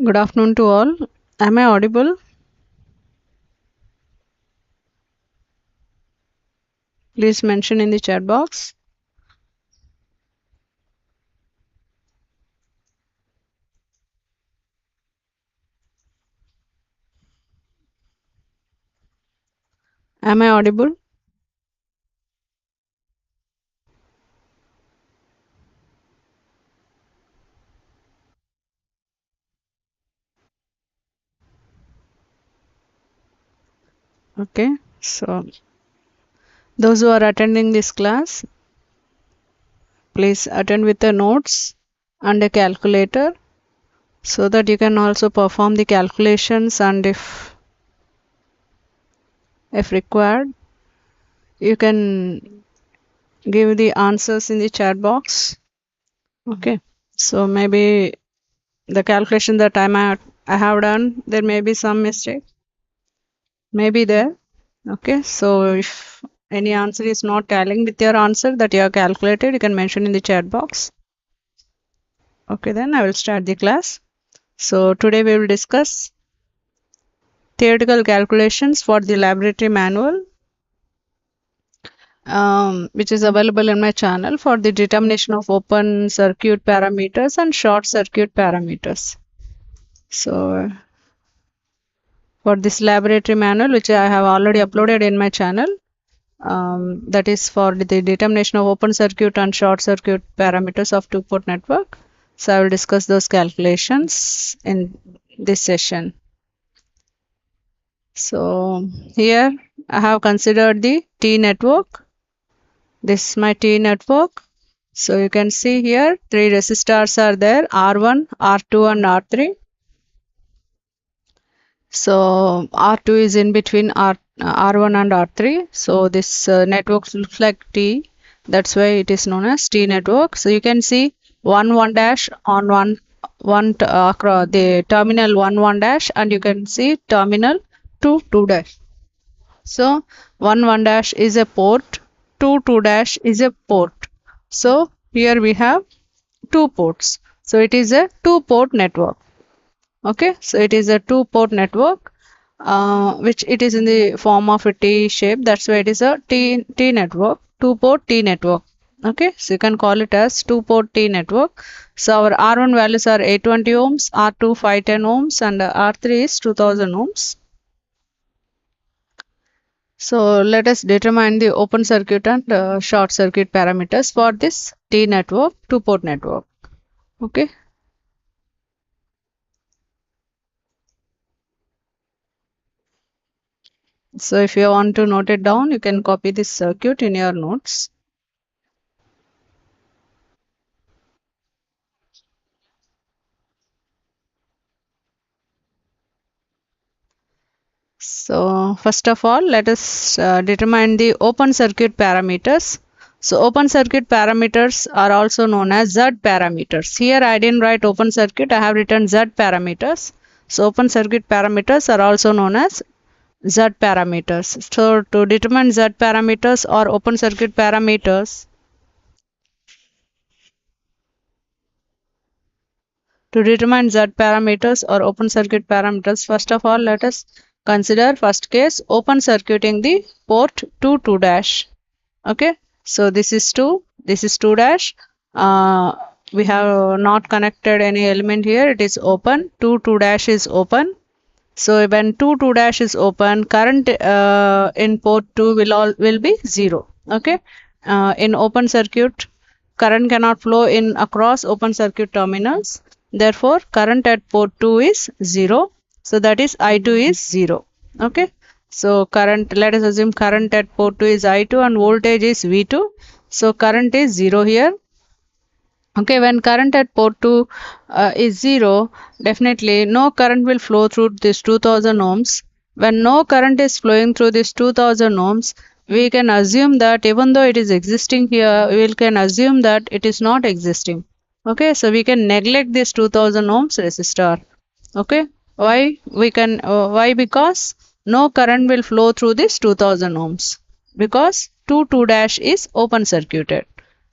Good afternoon to all. Am I audible? Please mention in the chat box. Am I audible? Okay. So, those who are attending this class, please attend with the notes and a calculator so that you can also perform the calculations, and if required, you can give the answers in the chat box. Okay. So, maybe the calculation that I have done, there may be some mistake. Maybe there. Okay, so if any answer is not tallying with your answer that you have calculated, you can mention in the chat box. Okay, then I will start the class. So today we will discuss theoretical calculations for the laboratory manual, which is available in my channel for the determination of open circuit parameters and short circuit parameters. So for this laboratory manual, which I have already uploaded in my channel, that is for the determination of open circuit and short circuit parameters of two-port network. So I will discuss those calculations in this session. So here I have considered the T network. This is my T network. So you can see here three resistors are there, R1, R2 and R3. So R2 is in between R1 and R3. So this network looks like T. That's why it is known as T network. So you can see 1 dash on across the terminal 1 dash, and you can see terminal 2 dash. So 1 dash is a port, 2 dash is a port. So here we have two ports. So it is a two-port network. Okay, so it is a two-port network, which it is in the form of a T shape. That's why it is a T network, two-port T network. Okay, so you can call it as two-port T network. So our R1 values are 820 ohms, R2 510 ohms, and R3 is 2000 ohms. So let us determine the open circuit and short circuit parameters for this T network, two-port network. Okay. So if you want to note it down, you can copy this circuit in your notes. So first of all, let us determine the open circuit parameters. So open circuit parameters are also known as Z parameters. Here I didn't write open circuit, I have written Z parameters. So open circuit parameters are also known as Z parameters. So to determine Z parameters or open circuit parameters, first of all, let us consider first case open circuiting the port 2 dash. Okay, so this is 2 dash. We have not connected any element here. It is open. 2 dash is open. So when 2 dash is open, current in port 2 will be 0. Okay, in open circuit, current cannot flow in across open circuit terminals. Therefore, current at port 2 is 0. So that is I2 is 0. Okay. So current, let us assume current at port 2 is I2 and voltage is V2. So current is 0 here. Okay, when current at port 2 is 0, definitely no current will flow through this 2000 ohms. When no current is flowing through this 2000 ohms, we can assume that even though it is existing here, we can assume that it is not existing. Okay, so we can neglect this 2000 ohms resistor. Okay, why? Why? Because no current will flow through this 2000 ohms. Because 2 dash is open circuited.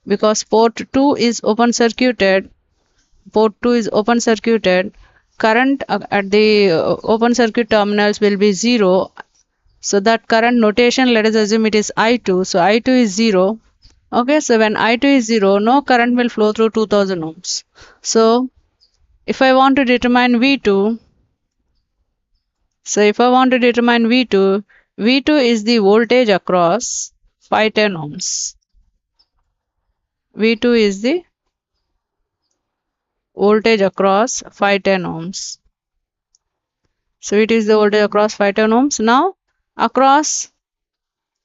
Because port 2 is open circuited, current at the open circuit terminals will be 0. So that current notation, let us assume it is I2. So I2 is 0. Okay, so when I2 is 0, no current will flow through 2000 ohms. So if I want to determine V2, V2 is the voltage across 510 ohms. V2 is the voltage across 510 ohms. So it is the voltage across 510 ohms. Now across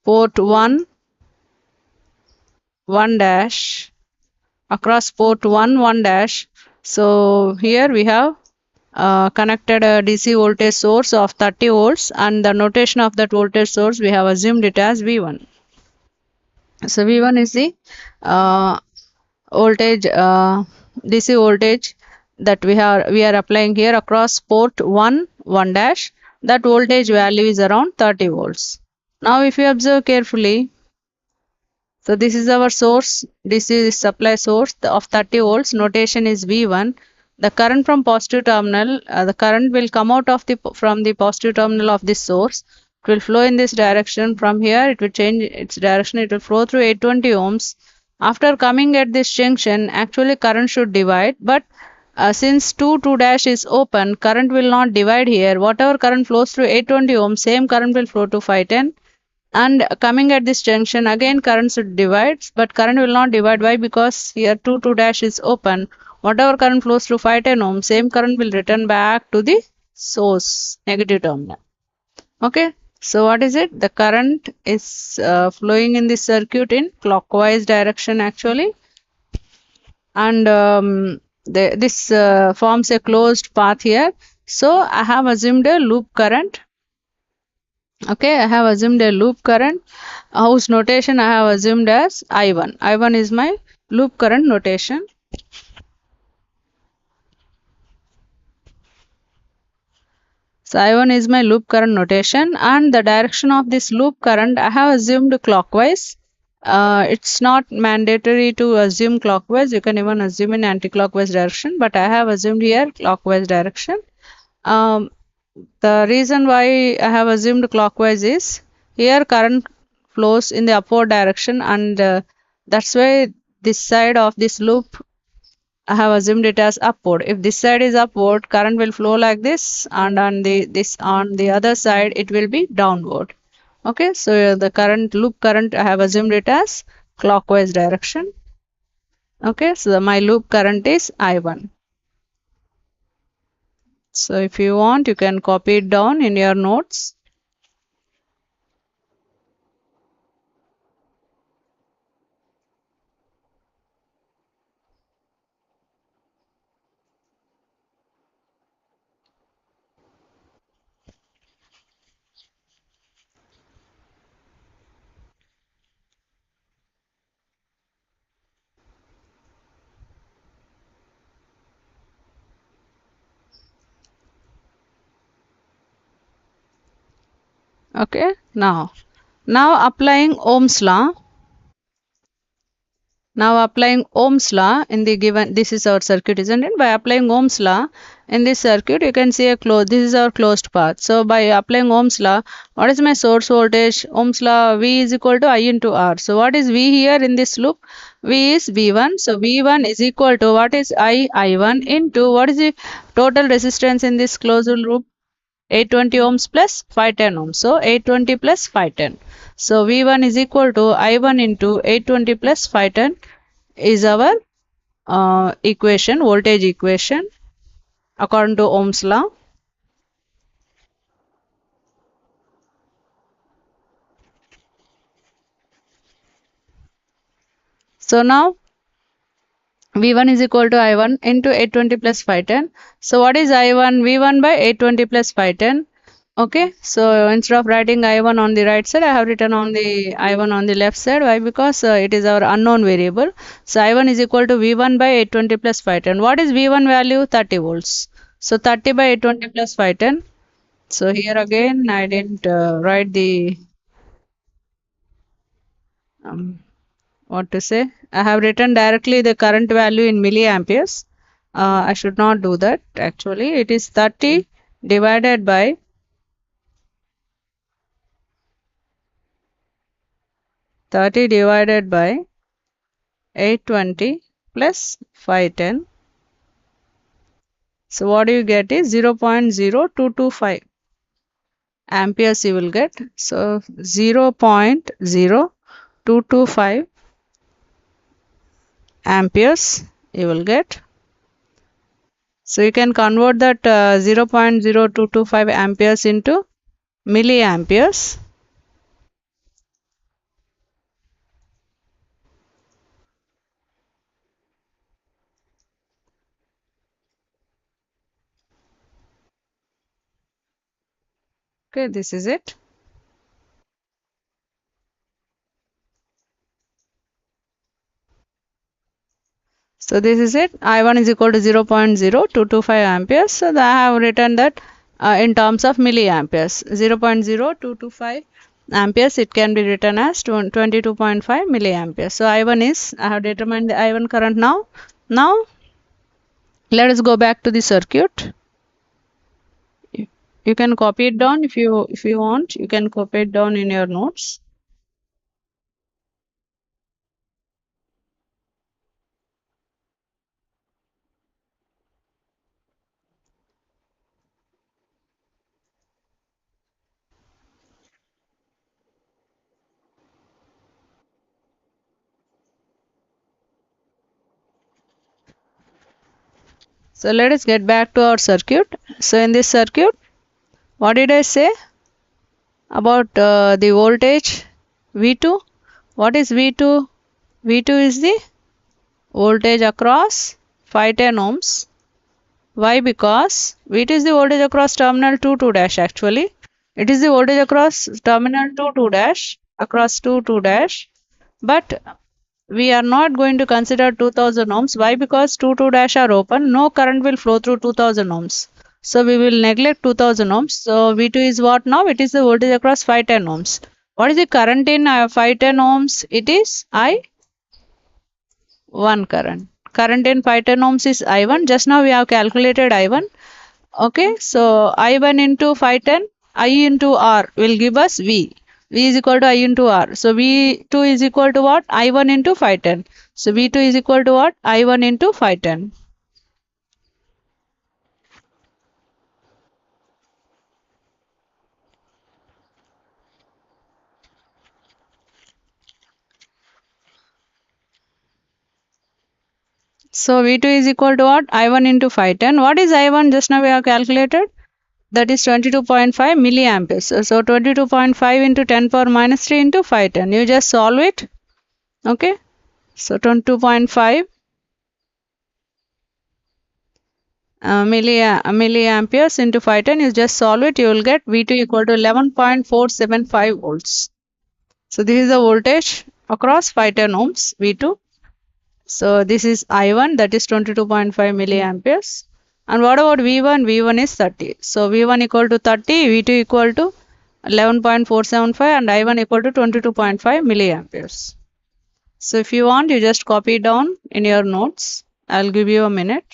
port 1 dash, across port 1 dash. So here we have connected a DC voltage source of 30 volts, and the notation of that voltage source we have assumed it as V1. So V1 is the voltage, DC voltage that we are applying here across port 1 dash. That voltage value is around 30 volts. Now if you observe carefully, so this is our source, this is supply source of 30 volts, notation is V1. The current from positive terminal, the current will come out of from the positive terminal of this source. It will flow in this direction. From here it will change its direction, it will flow through 820 ohms. After coming at this junction, actually current should divide, but since 2 dash is open, current will not divide here. Whatever current flows through 820 ohms, same current will flow to 510. And coming at this junction, again current should divide, but current will not divide. Why? Because here 2 dash is open. Whatever current flows through 510 ohms, same current will return back to the source, negative terminal. Okay, so what is it? The current is flowing in this circuit in clockwise direction actually, and this forms a closed path here. So I have assumed a loop current. Okay, I have assumed a loop current whose notation I have assumed as I1. I1 is my loop current notation. So I1 is my loop current notation, and the direction of this loop current I have assumed clockwise. It's not mandatory to assume clockwise. You can even assume in anti-clockwise direction, but I have assumed here clockwise direction. The reason why I have assumed clockwise is here current flows in the upward direction, and that's why this side of this loop I have assumed it as upward. If this side is upward, current will flow like this, and on the other side it will be downward. Okay, so the loop current I have assumed it as clockwise direction. Okay, so my loop current is I1. So if you want, you can copy it down in your notes. Okay, now applying Ohm's law. Now applying Ohm's law in the given, this is our circuit, isn't it? By applying Ohm's law in this circuit, you can see a this is our closed path. So by applying Ohm's law, what is my source voltage? Ohm's law, V is equal to I into R. So what is V here in this loop? V is V1. So V1 is equal to, what is I1 into, what is the total resistance in this closed loop? 820 ohms plus 510 ohms. So 820 plus 510. So V1 is equal to I1 into 820 plus 510 is our equation, voltage equation according to Ohm's law. So now V1 is equal to I1 into 820 plus 510. So what is I1? V1 by 820 plus 510. Okay, so instead of writing I1 on the right side, I have written on the I1 on the left side. Why? Because it is our unknown variable. So I1 is equal to V1 by 820 plus 510. What is V1 value? 30 volts. So 30 by 820 plus 510. So here again, I didn't write the what to say. I have written directly the current value in milliamperes. I should not do that actually. It is 30 divided by 820 plus 510. So what do you get is 0.0225 amperes you will get. So 0.0225 amperes you will get. So you can convert that 0.0225 amperes into milliamperes. Okay, this is it. So this is it. I1 is equal to 0.0225 amperes. So I have written that in terms of milliamperes. 0.0225 amperes, it can be written as 22.5 milliamperes. So I1 is, I have determined the I1 current now. Now let us go back to the circuit. You can copy it down if you want. You can copy it down in your notes. So let us get back to our circuit. So in this circuit, what did I say about the voltage V2? What is V2? V2 is the voltage across 510 ohms. Why? Because V2 is the voltage across terminal 2 2 dash actually. It is the voltage across terminal 2 2 dash, across 2 2 dash. But we are not going to consider 2000 ohms. Why? Because 2 2 dash are open. No current will flow through 2000 ohms. So we will neglect 2000 ohms. So V2 is what now? It is the voltage across 510 ohms. What is the current in 510 ohms? It is I1 current. Current in 510 ohms is I1. Just now we have calculated I1. Okay, so I1 into 510, I into R will give us V. V is equal to I into R. So V2 is equal to what? I1 into 510. So V2 is equal to what? I1 into 510. So V2 is equal to what? I1 into 510. What is I1? Just now we have calculated. That is 22.5 milliamperes. So 22.5 into 10 power minus 3 into 510. You just solve it. Okay. So 22.5 milliamperes into 510. You just solve it. You will get V2 equal to 11.475 volts. So this is the voltage across 510 ohms V2. So this is I1, that is 22.5 milliamperes. And what about V1? V1 is 30. So V1 equal to 30, V2 equal to 11.475 and I1 equal to 22.5 milliamperes. So if you want, you just copy it down in your notes. I'll give you a minute.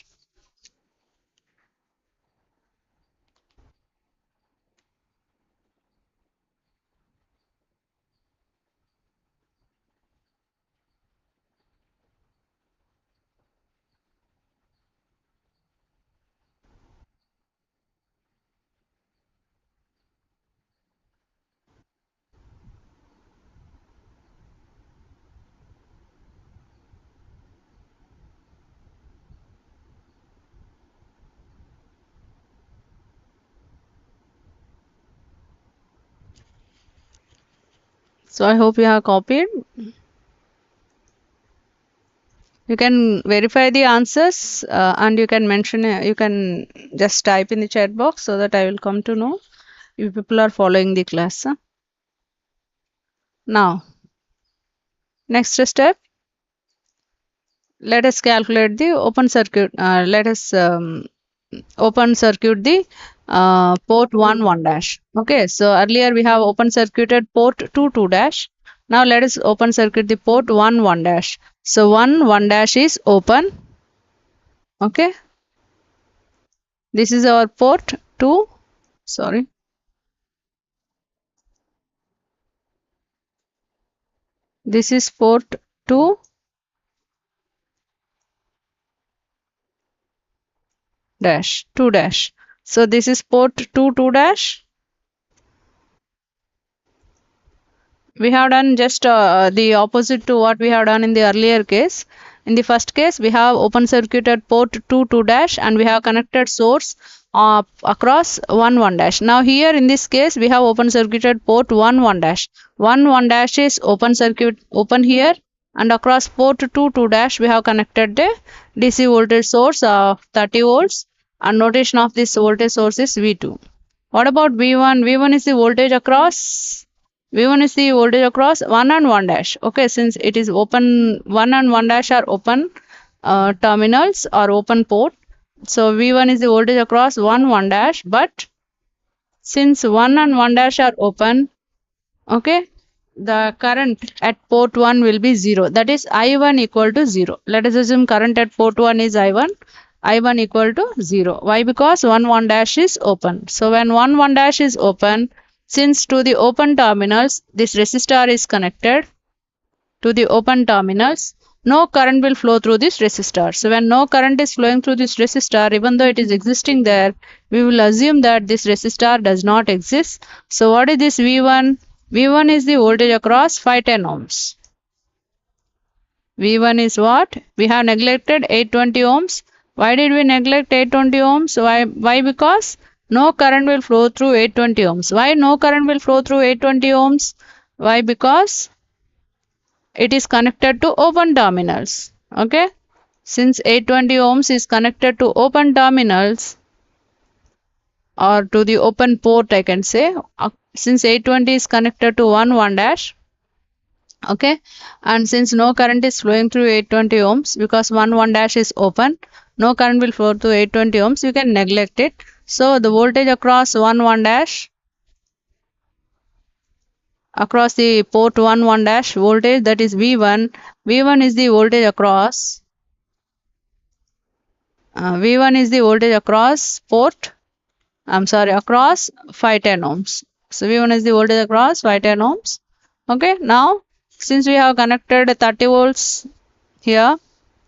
So I hope you have copied. You can verify the answers and you can mention, you can just type in the chat box so that I will come to know if people are following the class. Now, next step, let us calculate the open circuit. Let us open circuit the port 1 1 dash. Okay, so earlier we have open circuited port 2 2 dash. Now let us open circuit the port 1 1 dash. So 1 1 dash is open. Okay, This is our port 2. Sorry. This is port 2 dash 2 dash. So this is port 2 dash. We have done just the opposite to what we have done in the earlier case. In the first case, we have open circuited port 2 dash and we have connected source across 1 dash. Now here in this case, we have open circuited port 1 dash. 1 dash is open circuit open here, and across port 2 dash we have connected the DC voltage source of 30 volts, and notation of this voltage source is V2. What about V1? V1 is the voltage across. V1 is the voltage across 1 and 1 dash. Okay, since it is open, 1 and 1 dash are open terminals or open port. So V1 is the voltage across 1 dash. But since 1 and 1 dash are open, okay, the current at port 1 will be 0. That is I1 equal to 0. Let us assume current at port 1 is I1. I1 equal to 0. Why? Because 1 dash is open. So when 1 dash is open, since to the open terminals, this resistor is connected to the open terminals, no current will flow through this resistor. So when no current is flowing through this resistor, even though it is existing there, we will assume that this resistor does not exist. So what is this V1? V1 is the voltage across 510 ohms. V1 is what? We have neglected 820 ohms. Why did we neglect 820 ohms? Why? Because no current will flow through 820 ohms. Why no current will flow through 820 ohms? Why? Because it is connected to open terminals. Okay. Since 820 ohms is connected to open terminals or to the open port, I can say. Since 820 is connected to 1 dash, okay, and since no current is flowing through 820 ohms because 1 dash is open, no current will flow through 820 ohms, you can neglect it. So the voltage across 1 dash, across the port 1 dash voltage, that is V1. V1 is the voltage across V1 is the voltage across port, across 510 ohms. So V1 is the voltage across 510 ohms. Okay, now since we have connected 30 volts here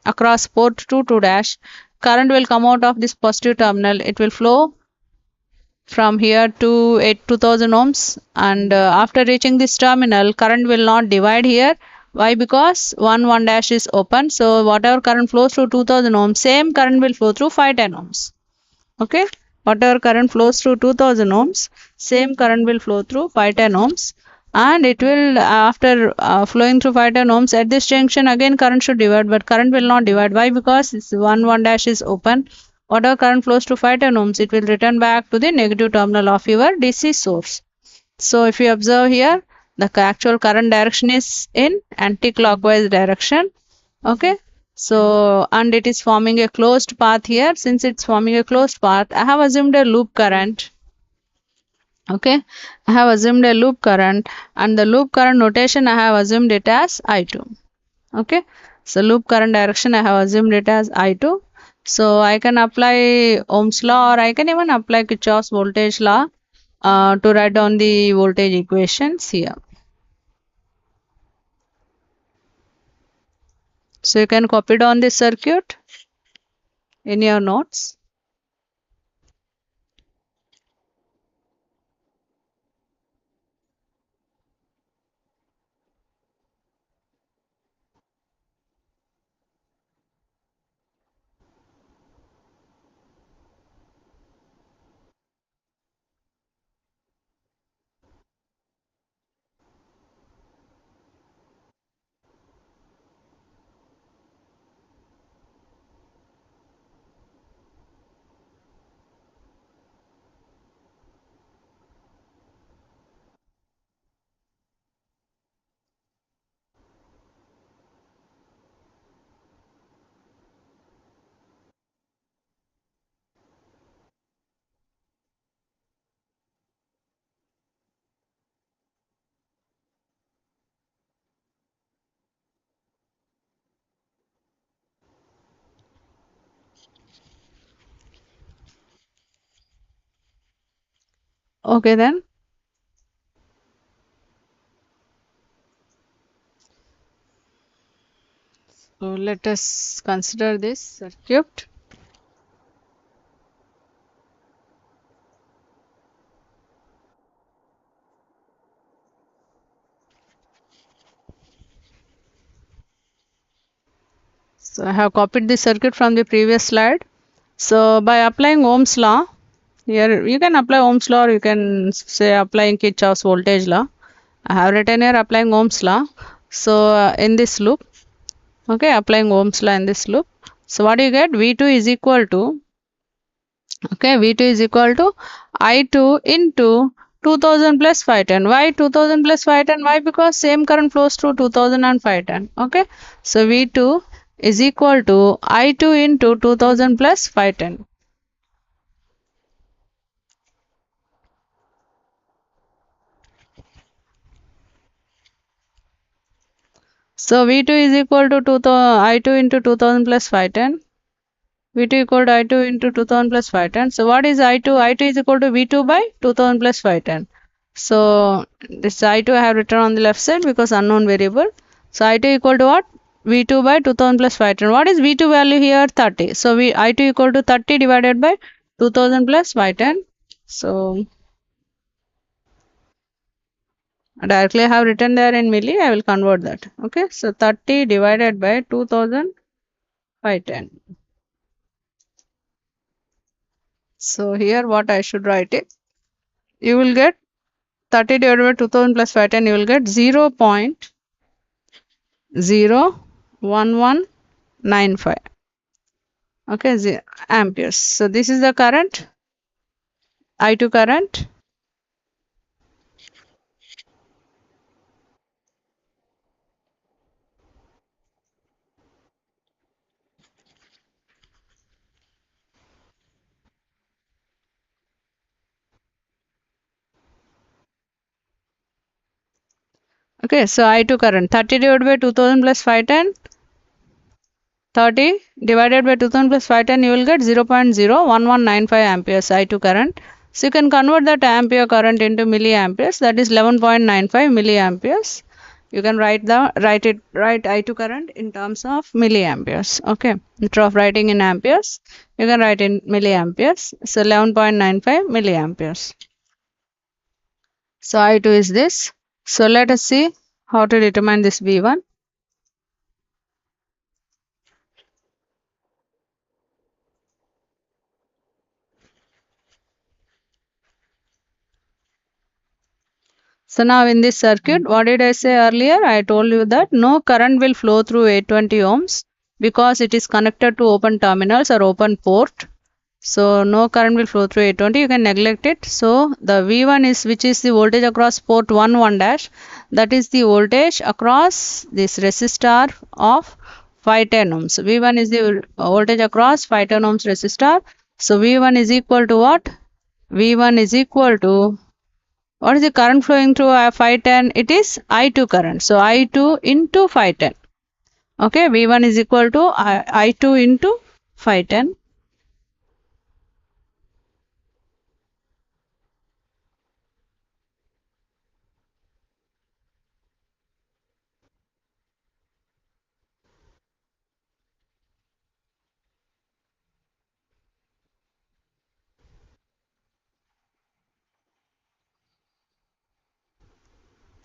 across port 2 dash, current will come out of this positive terminal. It will flow from here to 2000 ohms, and after reaching this terminal, current will not divide here. Why? Because 1 dash is open. So whatever current flows through 2000 ohms, same current will flow through 510 ohms. Okay, whatever current flows through 2000 ohms, same current will flow through 510 ohms, and it will after flowing through 510 ohms at this junction, again current should divide, but current will not divide. Why? Because this 1 dash is open. Whatever current flows to 510 ohms, it will return back to the negative terminal of your DC source. So if you observe here, the actual current direction is in anti-clockwise direction. Okay, so and it is forming a closed path here. Since it's forming a closed path, I have assumed a loop current. Okay, I have assumed a loop current, and the loop current notation I have assumed it as I2. Okay, so loop current direction I have assumed it as I2. So I can apply Ohm's law, or I can even apply Kirchhoff's voltage law to write down the voltage equations here. So you can copy down this circuit in your notes. Okay then. So let us consider this circuit. So I have copied the circuit from the previous slide. So by applying Ohm's law, here you can apply Ohm's law or you can say applying Kirchhoff's voltage law. I have written here applying Ohm's law. So in this loop, okay, applying Ohm's law in this loop. So what do you get? V2 is equal to, okay, V2 is equal to I2 into 2000 plus 510. Why 2000 plus 510? Why? Because same current flows through 2000 and 510. Okay. So V2 is equal to I2 into 2000 plus 510. So V2 is equal to I2 into 2000 plus 510. V2 equal to I2 into 2000 plus 510. So what is I2? I2 is equal to V2 by 2000 plus 510. So this I2 I have written on the left side because unknown variable. So I2 equal to what? V2 by 2000 plus 510. What is V2 value here? 30. So I2 equal to 30 divided by 2000 plus 510. So directly I have written there in milli. I will convert that. Okay. So 30 divided by 2000 510. So here what I should write it, you will get 30 divided by 2000 plus 510, you will get 0.01195. Okay, amperes. So this is the current, I2 current. Okay, so I2 current, 30 divided by 2000 plus 510, 30 divided by 2000 plus 510, you will get 0.01195 amperes I2 current. So you can convert that ampere current into milliamperes, that is 11.95 milliamperes. You can write I2 current in terms of milliamperes. Okay, instead of writing in amperes, you can write in milliamperes. So 11.95 milliamperes. So I2 is this. So let us see how to determine this V1. So now in this circuit, what did I say earlier? I told you that no current will flow through 820 ohms because it is connected to open terminals or open port. So no current will flow through 820. You can neglect it. So the V1 is, which is the voltage across port 1 dash. That is the voltage across this resistor of 510 ohms. V1 is the voltage across 510 ohms resistor. So V1 is equal to what? V1 is equal to, what is the current flowing through 510? It is I2 current. So I2 into 510. Okay, V1 is equal to I2 into 510.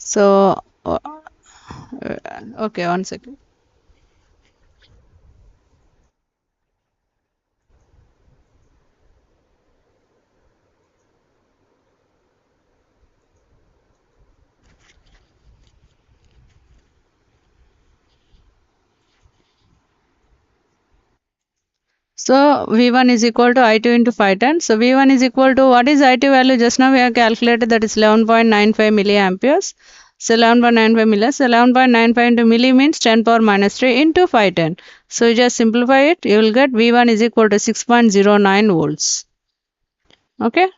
So, okay, 1 second. So V1 is equal to I2 into 510. So V1 is equal to, what is I2 value? Just now we have calculated, that is 11.95 milliamperes. So 11.95 milliamperes. So 11.95 into milli means 10 power minus 3 into 510. So you just simplify it. You will get V1 is equal to 6.09 volts. Okay.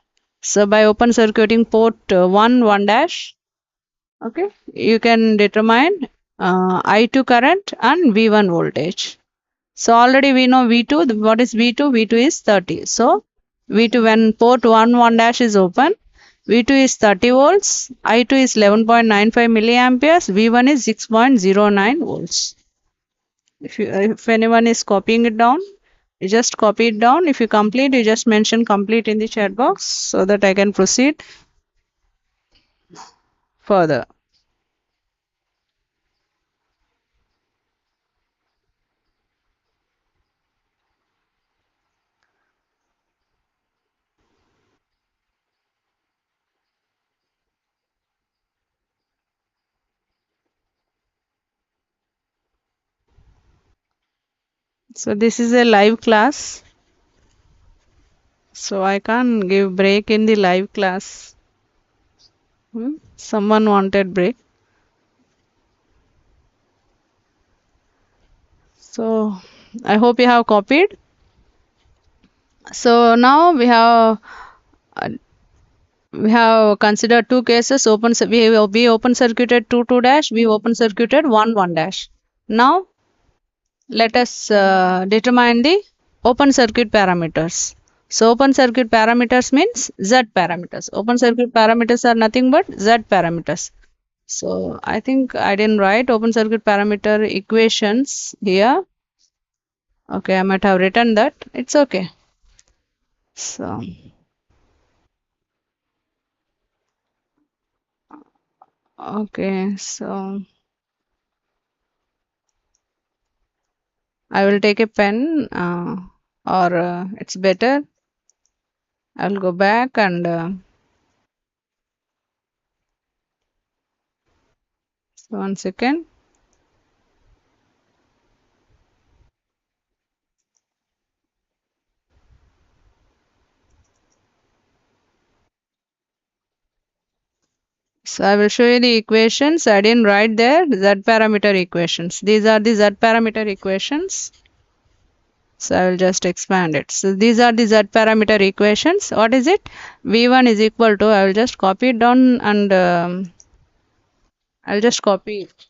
So by open circuiting port 1 dash, okay, you can determine I2 current and V1 voltage. So already we know V2. What is V2? V2 is 30. So V2, when port 1 dash is open, V2 is 30 volts, I2 is 11.95 milliamperes, V1 is 6.09 volts. If anyone is copying it down, you just copy it down. If you complete, you just mention complete in the chat box so that I can proceed further. So this is a live class. So I can't give break in the live class. Someone wanted break. So I hope you have copied. So now we have considered two cases. We open circuited 2 dash, we open circuited 1 dash. Now let us determine the open circuit parameters. So open circuit parameters means Z parameters. Open circuit parameters are nothing but Z parameters. So I think I didn't write open circuit parameter equations here. Okay, I might have written that. It's okay. So okay, so I will take a pen or it's better. I will go back and 1 second. So I will show you the equations. I didn't write there Z parameter equations. These are the Z parameter equations. So I will just expand it. So these are the Z parameter equations. What is it? V1 is equal to, I will just copy it down and I'll just copy it.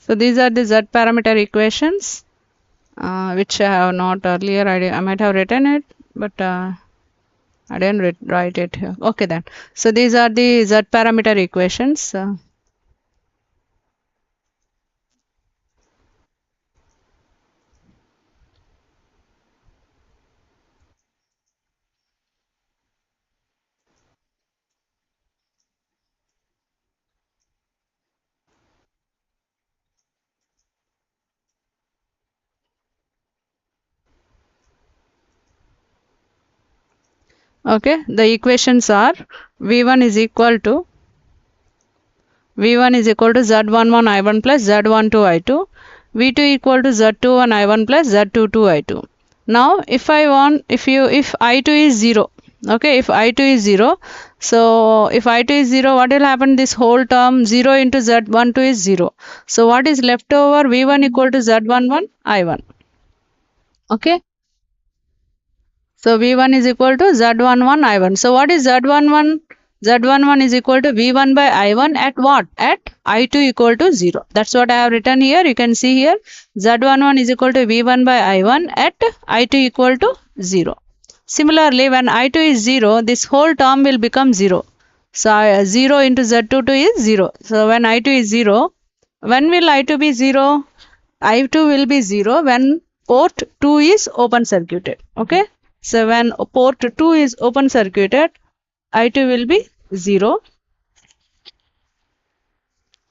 So these are the Z parameter equations, which I have not earlier. I might have written it, but I didn't write it here. Okay then. So these are the Z parameter equations. Okay, the equations are V1 is equal to Z11 I1 plus Z12 I2, V2 equal to Z21 I1 plus Z22 I2. Now if I2 is 0, okay, if I2 is 0, so if I2 is 0, what will happen? This whole term 0 into Z12 is 0. So what is left over? V1 equal to Z11 I1. Okay. So V1 is equal to Z11 I1. So what is Z11? Z11 is equal to V1 by I1 at what? At I2 equal to 0. That's what I have written here. You can see here Z11 is equal to V1 by I1 at I2 equal to 0. Similarly, when I2 is 0, this whole term will become 0. So 0 into Z22 is 0. So when I2 is 0, when will I2 be 0? I2 will be 0 when port 2 is open circuited. Okay. So when port 2 is open circuited, I2 will be 0.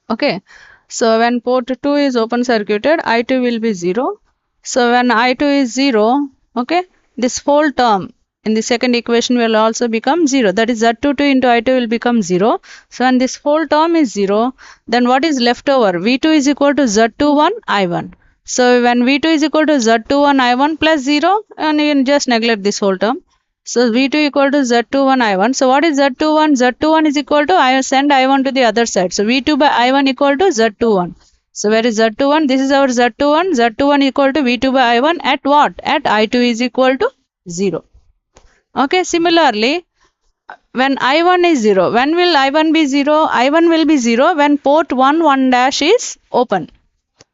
Okay. So when port 2 is open circuited, I2 will be 0. So when I2 is 0, okay, this whole term in the second equation will also become 0. That is Z22 into I2 will become 0. So when this whole term is 0, then what is left over? V2 is equal to Z21 I1. So when V2 is equal to Z21 I1 plus 0, and you can just neglect this whole term. So V2 equal to Z21 I1. So what is Z21? Z21 is equal to I send I1 to the other side. So V2 by I1 equal to Z21. So where is Z21? This is our Z21. Z21 equal to V2 by I1 at what? At I2 is equal to 0. Okay, similarly, when I1 is 0, when will I1 be 0? I1 will be 0 when port 1 1 dash is open.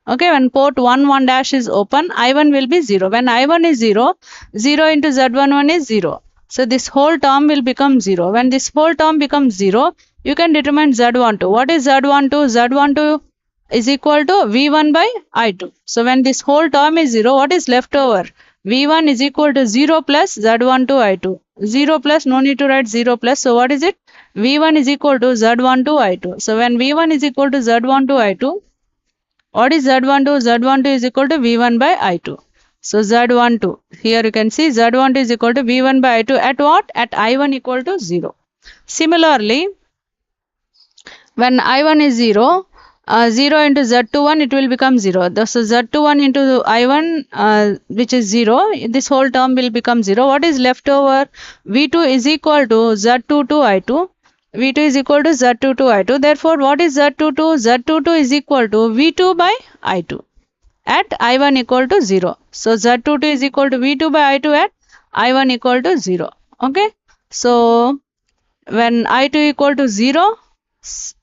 Okay, when port 1 1 dash is open, I1 will be 0. When I1 is 0, 0 into Z11 is 0. So this whole term will become 0. When this whole term becomes 0, you can determine Z12. What is Z12? Z12 is equal to V1 by I2. So when this whole term is 0, what is left over? V1 is equal to 0 plus Z12 I2. 0 plus, no need to write 0 plus. So what is it? V1 is equal to Z12 I2. So when V1 is equal to Z12 I2, what is Z12? Z12 is equal to V1 by I2. So Z12, here you can see Z12 is equal to V1 by I2 at what? At I1 equal to 0. Similarly, when I1 is 0, 0 into Z21, it will become 0. So Z21 into I1, which is 0, this whole term will become 0. What is left over? V2 is equal to Z22 I2. V2 is equal to Z22 I2. Therefore, what is Z22? Z22 is equal to V2 by I2 at I1 equal to 0. So, Z22 is equal to V2 by I2 at I1 equal to 0. Okay. So, when I2 equal to 0,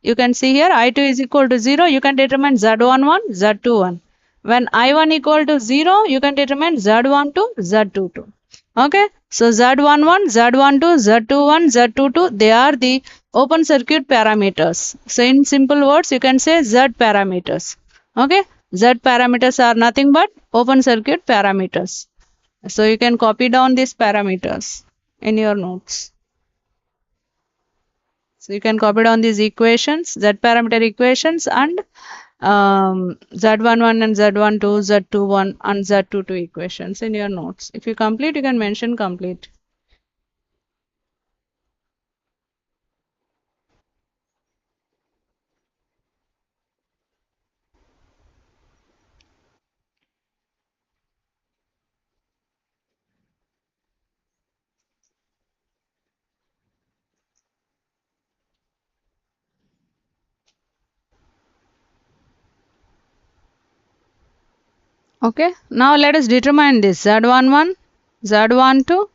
you can see here I2 is equal to 0, you can determine Z11, Z21. When I1 equal to 0, you can determine Z12, Z22. Okay, so Z11, Z12, Z21, Z22, they are the open circuit parameters. So in simple words, you can say Z parameters. Okay, Z parameters are nothing but open circuit parameters. So you can copy down these parameters in your notes. So you can copy down these equations, Z parameter equations, and Z11 and Z12, Z21 and Z22 equations in your notes. If you complete, you can mention complete. Okay, now let us determine this Z11, Z12,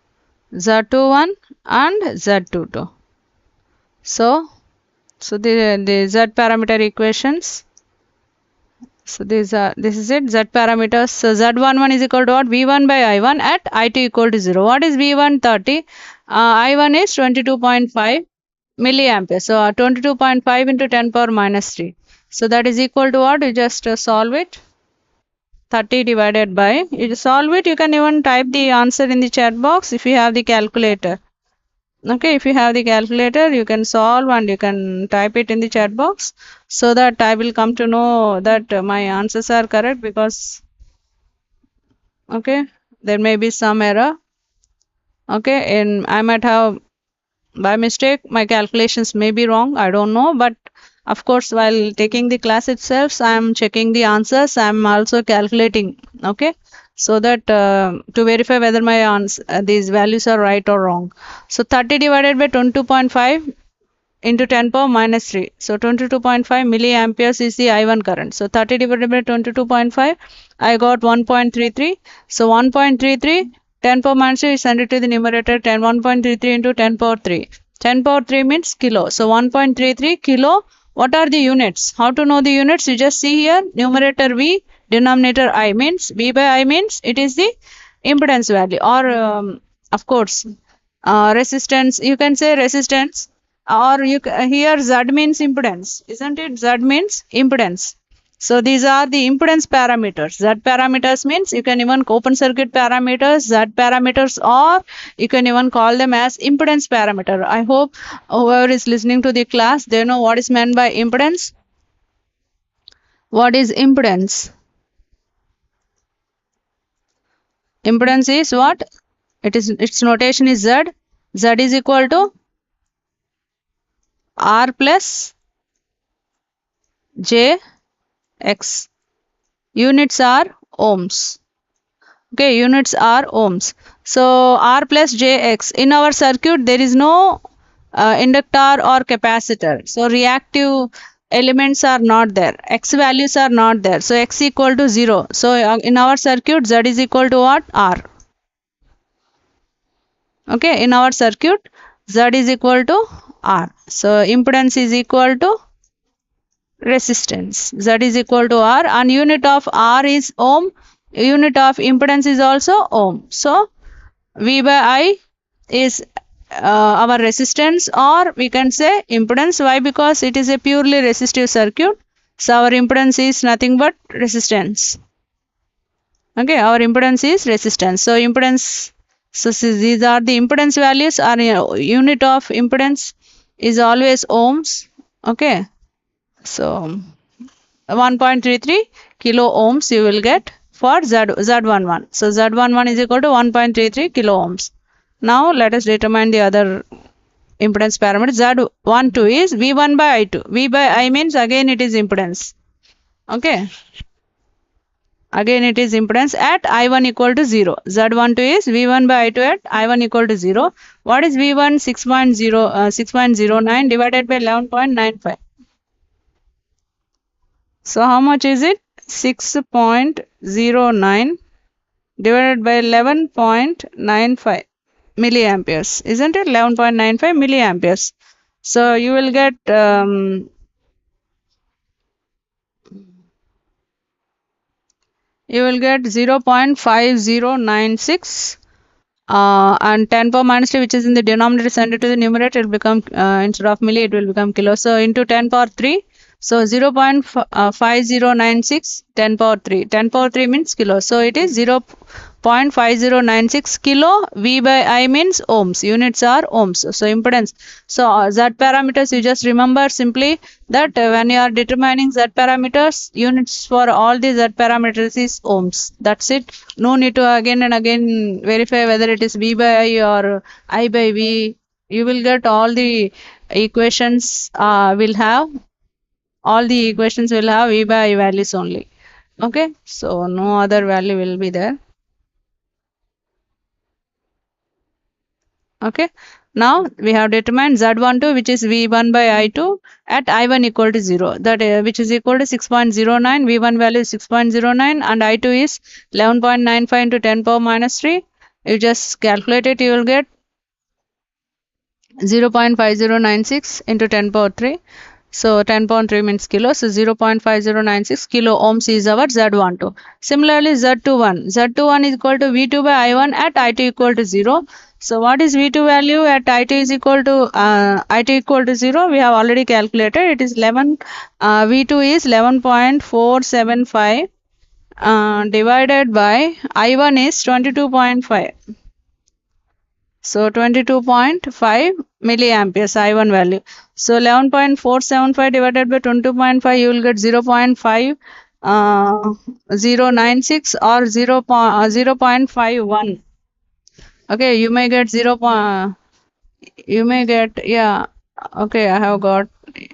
Z21 and Z22. So the Z parameter equations. So this is it, Z parameters. So Z11 is equal to what? V1 by I1 at I2 equal to 0. What is V1? 30. I1 is 22.5 milliampere. So 22.5 into 10 power minus 3. So that is equal to what? You just solve it. 30 divided by, you solve it, you can even type the answer in the chat box if you have the calculator. Okay, if you have the calculator, you can solve and you can type it in the chat box so that I will come to know that my answers are correct, because okay, there may be some error. Okay, and I might have by mistake, my calculations may be wrong, I don't know, but of course while taking the class itself, I am checking the answers, I am also calculating, okay, so that to verify whether my these values are right or wrong. So 30 divided by 22.5 into 10 power minus 3. So 22.5 milliamperes is the I1 current. So 30 divided by 22.5, I got 1.33. So 1.33, 10 power minus 3 is send it to the numerator, 1.33 into 10 power 3. 10 power 3 means kilo. So 1.33 kilo. What are the units? How to know the units? You just see here, numerator V, denominator I, means V by I means it is the impedance value, or of course resistance. You can say resistance, or here Z means impedance, isn't it? Z means impedance. So these are the impedance parameters. Z parameters means you can even open circuit parameters, Z parameters, or you can even call them as impedance parameter. I hope whoever is listening to the class, they know what is meant by impedance. What is impedance? Impedance is what? Its notation is Z. Z is equal to R plus J X. Units are ohms. Okay, units are ohms. So R plus Jx. In our circuit, there is no inductor or capacitor. So reactive elements are not there. X values are not there. So X equal to 0. So in our circuit, Z is equal to what? R. Okay, in our circuit, Z is equal to R. So impedance is equal to resistance. Z is equal to R, and unit of R is ohm. Unit of impedance is also ohm. So V by I is our resistance, or we can say impedance. Why? Because it is a purely resistive circuit. So our impedance is nothing but resistance. Okay, our impedance is resistance. So impedance, these are the impedance values. Our unit of impedance is always ohms. Okay, so 1.33 kilo ohms you will get for Z11. So Z11 is equal to 1.33 kilo ohms. Now let us determine the other impedance parameter. Z12 is V1 by I2. V by I means again it is impedance. Okay. Again it is impedance at I1 equal to 0. Z12 is V1 by I2 at I1 equal to 0. What is V1? 6.09 divided by 11.95. So how much is it? 6.09 divided by 11.95 milliamperes. Isn't it? 11.95 milliamperes. So you will get you will get 0.5096 and 10 power minus 3, which is in the denominator, send it to the numerator, it will become instead of milli it will become kilo. So into 10 power 3, so 0.5096 10 power 3, 10 power 3 means kilo, so it is 0.5096 kilo. V by I means ohms, units are ohms. So impedance, so Z parameters you just remember simply that when you are determining Z parameters, units for all the Z parameters is ohms. That's it. No need to again and again verify whether it is V by I or I by V. You will get all the equations will have V by I values only. Okay, so no other value will be there. Okay, now we have determined Z12, which is V1 by I2 at I1 equal to 0, that which is equal to 6.09. V1 value is 6.09 and I2 is 11.95 into 10 power minus 3. You just calculate it, you will get 0.5096 into 10 power 3. So 10 power 3 means kilo. So 0.5096 kilo ohms is our Z12. Similarly, Z21. Z21 is equal to V2 by I1 at I2 equal to 0. So what is V2 value at I2 is equal to 0? We have already calculated. It is 11. V2 is 11.475 divided by I1 is 22.5. So 22.5 milliamperes I1 value. So 11.475 divided by 22.5, you will get 0.5096 or 0.51. Okay, you may get yeah. Okay, I have got,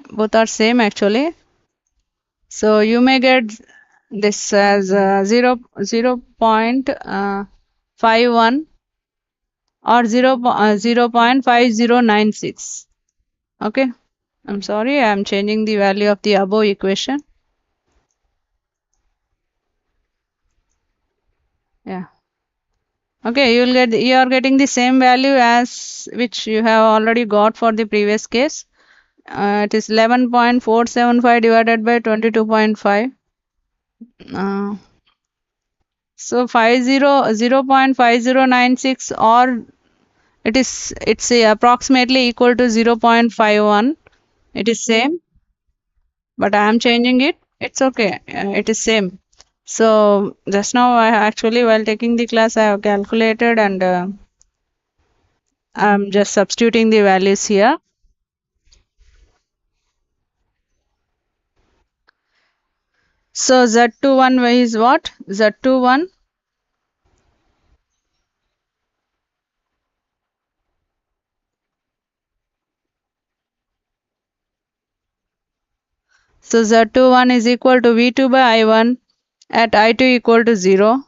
both are same actually. So you may get this as 0.51 or 0.5096. Okay, I'm sorry, I'm changing the value of the above equation. Yeah. Okay, you are getting the same value as which you have already got for the previous case. It is 11.475 divided by 22.5. So 0.5096, or it's approximately equal to 0.51. It is same, but I am changing it. It's okay. It is same. So just now I actually, while taking the class, I have calculated and I'm just substituting the values here. So Z21 is what? Z21. So Z21 is equal to V2 by I1 at I2 equal to 0.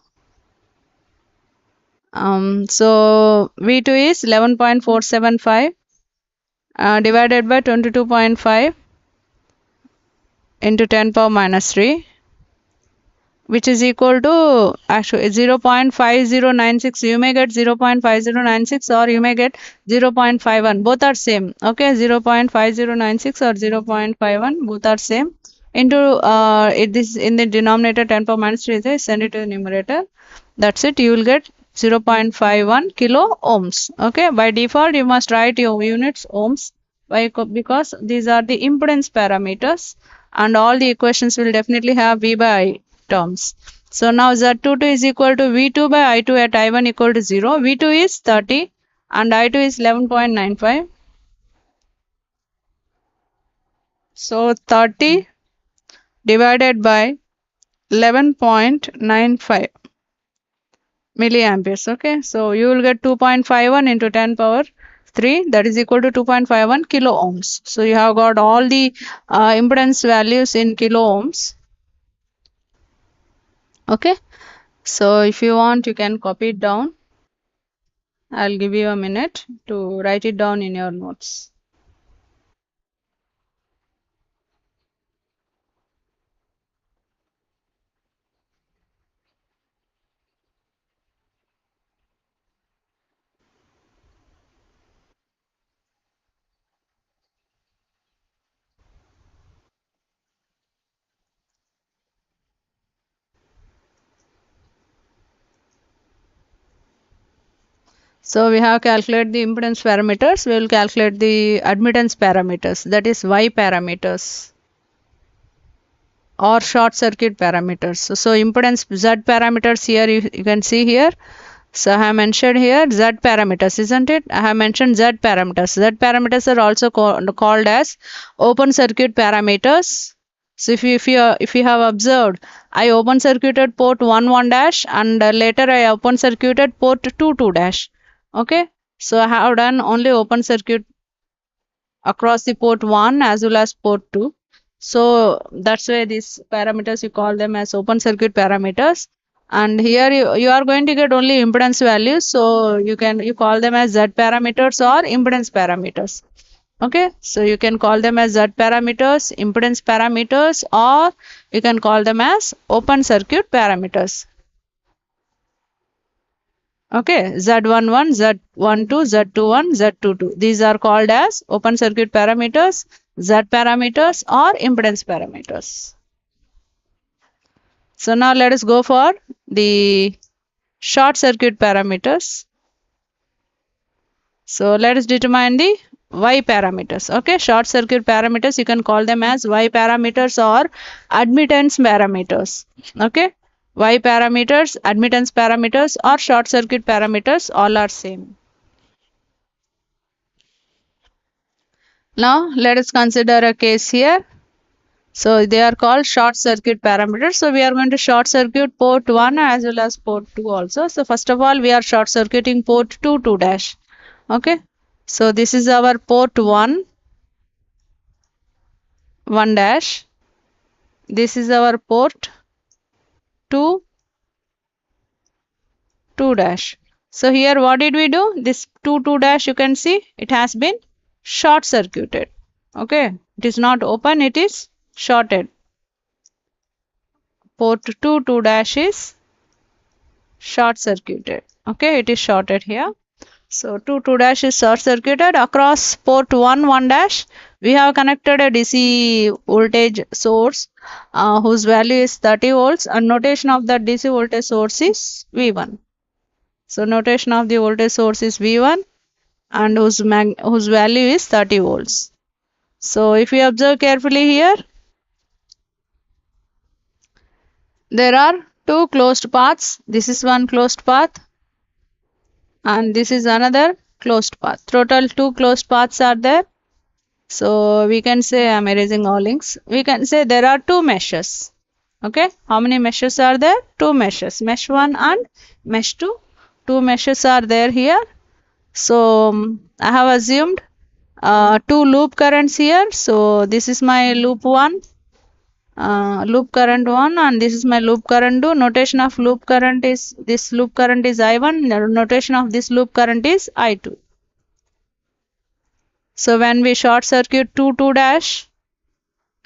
So V2 is 11.475 divided by 22.5 into 10 power minus 3, which is equal to actually 0.5096. You may get 0.5096 or you may get 0.51. Both are same. Okay, 0.5096 or 0.51, both are same. Into this in the denominator 10 power minus 3, send it to the numerator. That's it. You will get 0.51 kilo ohms. Okay, by default you must write your units ohms. Why? Because these are the impedance parameters and all the equations will definitely have V by I terms. So now Z22 is equal to V2 by I2 at I1 equal to 0. V2 is 30 and I2 is 11.95. So 30 divided by 11.95 milliamperes. Okay, so you will get 2.51 into 10 power 3, that is equal to 2.51 kilo ohms. So you have got all the impedance values in kilo ohms. Okay, so if you want you can copy it down. I'll give you a minute to write it down in your notes. So we have calculated the impedance parameters. We will calculate the admittance parameters, that is Y parameters or short circuit parameters. So impedance Z parameters here you can see here. So I have mentioned here Z parameters, isn't it? I have mentioned Z parameters. Z parameters are also called as open circuit parameters. So if you have observed, I open circuited port 1 dash and later I open circuited port 2 dash. Okay, so I have done only open circuit across the port 1 as well as port 2. So that's why these parameters you call them as open circuit parameters. And here you are going to get only impedance values. So you call them as Z parameters or impedance parameters. Okay, so you can call them as Z parameters, impedance parameters, or you can call them as open circuit parameters. Okay, Z11, Z12, Z21, Z22. These are called as open circuit parameters, Z parameters or impedance parameters. So now let us go for the short circuit parameters. So let us determine the Y parameters. Okay, short circuit parameters, you can call them as Y parameters or admittance parameters. Okay, Y parameters, admittance parameters or short circuit parameters, all are same. Now let us consider a case here. So they are called short circuit parameters. So we are going to short circuit port 1 as well as port 2 also. So first of all we are short circuiting port 2 dash. Okay. So this is our port 1 dash. This is our port 2 dash. So here what did we do? This 2 dash, you can see it has been short circuited. Okay. It is not open, it is shorted. Port 2 dash is short circuited. Okay, it is shorted here. So 2 dash is short circuited. Across port 1 dash, we have connected a DC voltage source whose value is 30 volts and notation of the DC voltage source is V1. So notation of the voltage source is V1 and whose value is 30 volts. So if we observe carefully here, there are two closed paths. This is one closed path and this is another closed path. Total two closed paths are there. So we can say, I'm erasing all links. We can say there are two meshes. Okay, how many meshes are there? Two meshes, mesh 1 and mesh 2. Two meshes are there here. So I have assumed two loop currents here. So this is my loop 1 loop current 1 and this is my loop current 2. Notation of loop current is, this loop current is I1, notation of this loop current is I2. So when we short circuit 2 dash,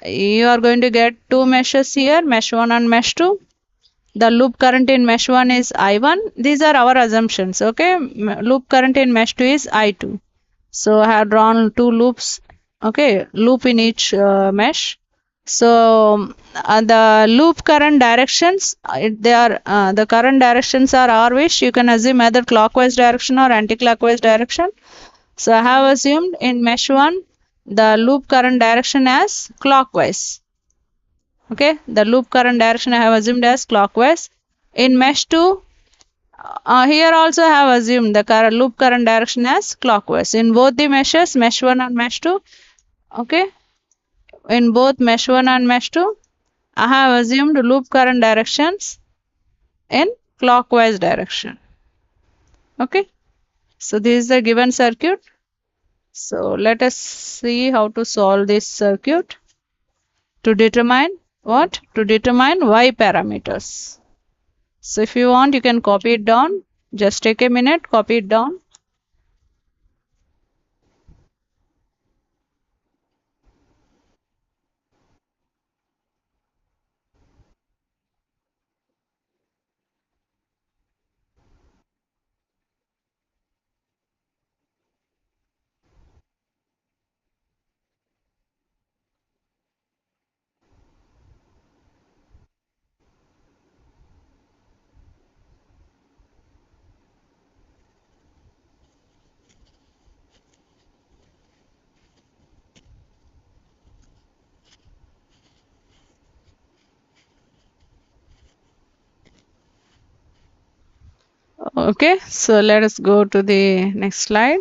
you are going to get two meshes here, mesh 1 and mesh 2. The loop current in mesh 1 is I1. These are our assumptions, okay? Loop current in mesh 2 is I2. So I have drawn two loops, okay, loop in each mesh. So the loop current directions, they are the current directions are our wish. You can assume either clockwise direction or anti-clockwise direction. So I have assumed in mesh 1 the loop current direction as clockwise. Okay, the loop current direction I have assumed as clockwise. In mesh 2, here also I have assumed the loop current direction as clockwise. In both the meshes, mesh 1 and mesh 2, okay, in both mesh 1 and mesh 2, I have assumed loop current directions in clockwise direction. Okay, so this is the given circuit. So let us see how to solve this circuit to determine what? To determine Y parameters. So if you want, you can copy it down. Just take a minute, copy it down. Okay, so let us go to the next slide.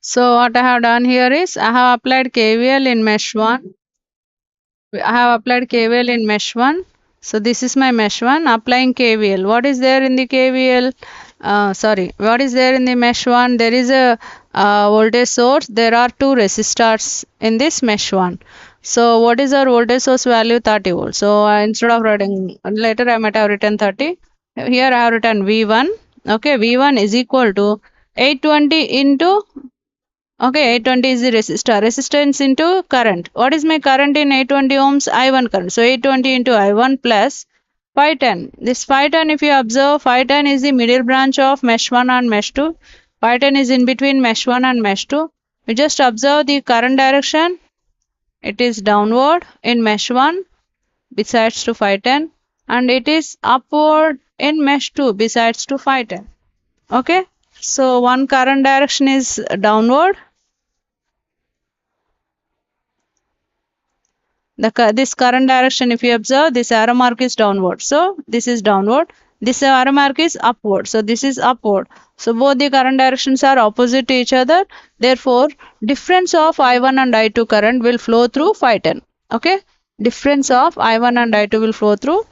So what I have done here is I have applied KVL in mesh 1. I have applied KVL in mesh 1. So this is my mesh 1 applying KVL. What is there in the KVL? What is there in the mesh 1? There is a voltage source. There are two resistors in this mesh 1. So what is our voltage source value? 30 volts. So instead of writing, later I might have written 30. Here I have written V1. Okay, V1 is equal to 820 into, okay, 820 is the resistor. Resistance into current. What is my current in 820 ohms? I1 current. So 820 into I1 plus 510. This 510, if you observe, 510 is the middle branch of mesh 1 and mesh 2. 510 is in between mesh 1 and mesh 2. You just observe the current direction. It is downward in mesh 1 besides to 510 and it is upward in mesh 2 besides to 510. Okay. So one current direction is downward. This current direction, if you observe, this arrow mark is downward. So this is downward. This arrow mark is upward. So this is upward. So both the current directions are opposite to each other. Therefore, difference of I1 and I2 current will flow through 510. Okay. Difference of I1 and I2 will flow through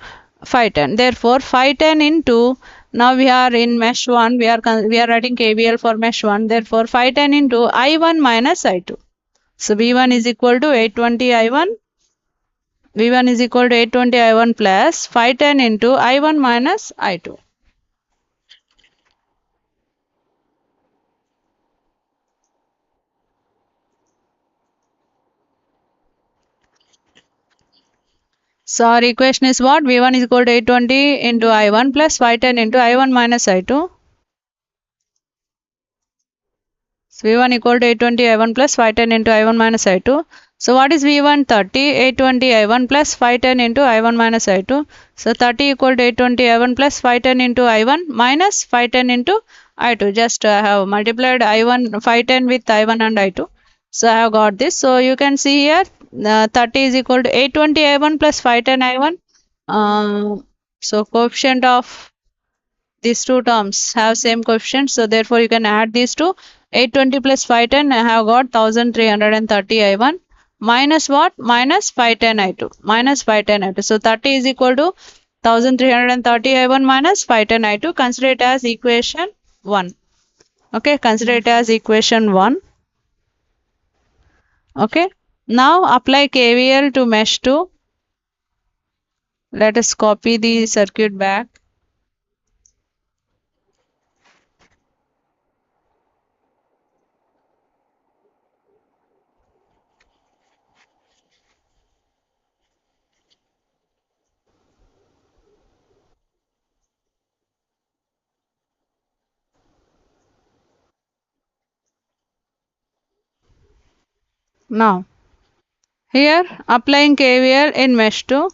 510. Therefore, 510 into, now we are in mesh 1. We are writing KVL for mesh 1. Therefore, 510 into I1 minus I2. So V1 is equal to 820 I1. V1 is equal to 820 I1 plus 510 into I1 minus I2. So our equation is what? V1 is equal to 820 into I1 plus 510 into I1 minus I2. So V1 equal to 820 I1 plus 510 into I1 minus I2. So what is V1? 30, 820 I1 plus 510 into I1 minus I2. So 30 equal to 820 I1 plus 510 into I1 minus 510 into I2. Just I have multiplied I1 510 with I1 and I2. So I have got this. So you can see here 30 is equal to 820 I1 plus 510 I1. So coefficient of these two terms have same coefficient. So therefore you can add these two. 820 plus 510 I have got 1330 I1 minus what? Minus 510 I2. Minus 510 I2. So 30 is equal to 1330 I1 minus 510 I2. Consider it as equation 1. Okay, consider it as equation 1. Okay, now apply KVL to mesh 2. Let us copy the circuit back. Now, here applying KVL in mesh 2.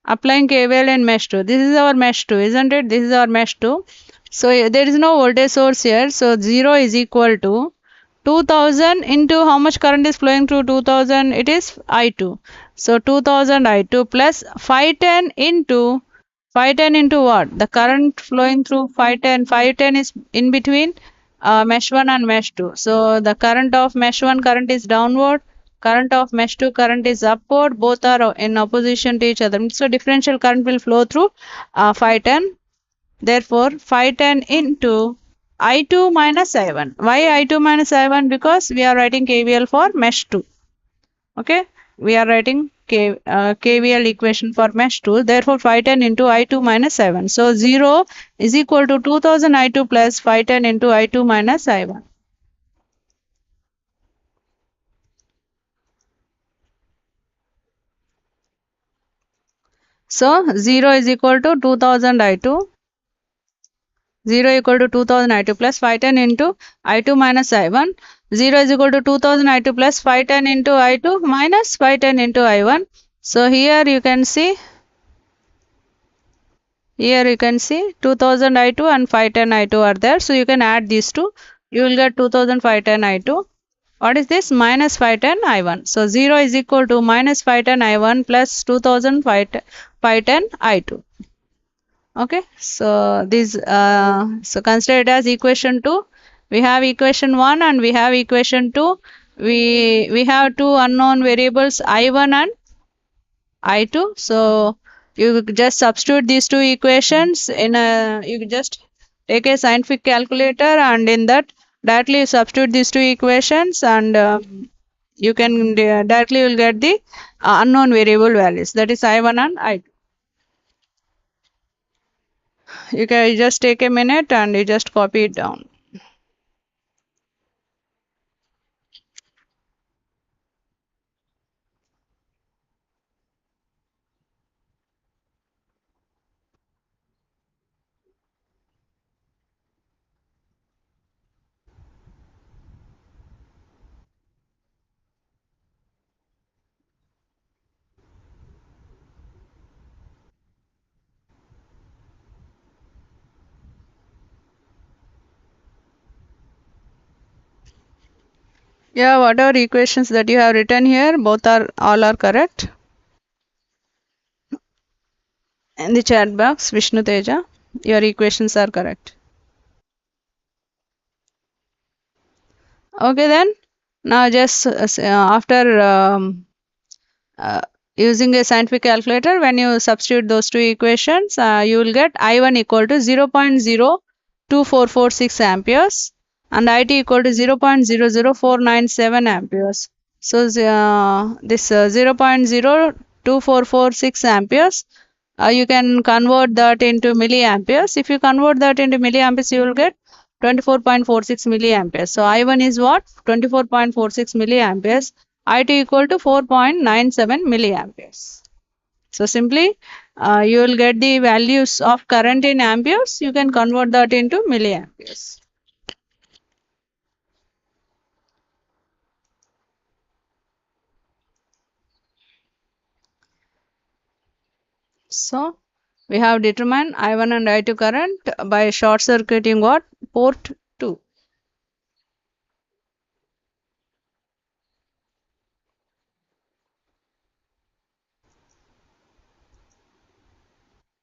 Applying KVL in mesh 2. This is our mesh 2, isn't it? This is our mesh 2. So there is no voltage source here. So 0 is equal to 2000 into how much current is flowing through 2000? It is I2. So 2000 I2 plus 510 into 510 into what? The current flowing through 510. 510 is in between mesh 1 and mesh 2. So the current of mesh 1 current is downward. Current of mesh 2 current is upward. Both are in opposition to each other. So differential current will flow through 510. Therefore, 510 into I2 minus I1. Why I2 minus I1? Because we are writing KVL for mesh 2. Okay, we are writing KVL equation for mesh 2. Therefore, 510 into I2 minus I1. So 0 is equal to 2000 I2 plus 510 into I2 minus I1. So 0 is equal to 2000 I2. 0 equal to 2000 I2 plus 510 into I2 minus I1. 0 is equal to 2000 I2 plus 510 into I2 minus 510 into I1. So here you can see 2000 I2 and 510 I2 are there. So you can add these two. You will get 2510 I2. What is this? Minus 510 I1. So 0 is equal to minus 510 I1 plus 2510 I2. Okay, so this so consider it as equation 2. We have equation 1 and we have equation 2. We have two unknown variables I1 and I2. So you just substitute these two equations in a, you just take a scientific calculator and in that directly you substitute these two equations and you can directly will get the unknown variable values, that is I1 and I2. You can just take a minute and you just copy it down. Yeah, whatever equations that you have written here, all are correct. In the chat box, Vishnu Teja, your equations are correct. Okay then, now just after using a scientific calculator, when you substitute those two equations, you will get I1 equal to 0.02446 amperes and IT equal to 0.00497 amperes. So this 0.02446 amperes, you can convert that into milliamperes. If you convert that into milliamperes, you will get 24.46 milliamperes. So I1 is what? 24.46 milliamperes. IT equal to 4.97 milliamperes. So simply you will get the values of current in amperes. You can convert that into milliamperes. So we have determined I1 and I2 current by short circuiting what? Port 2.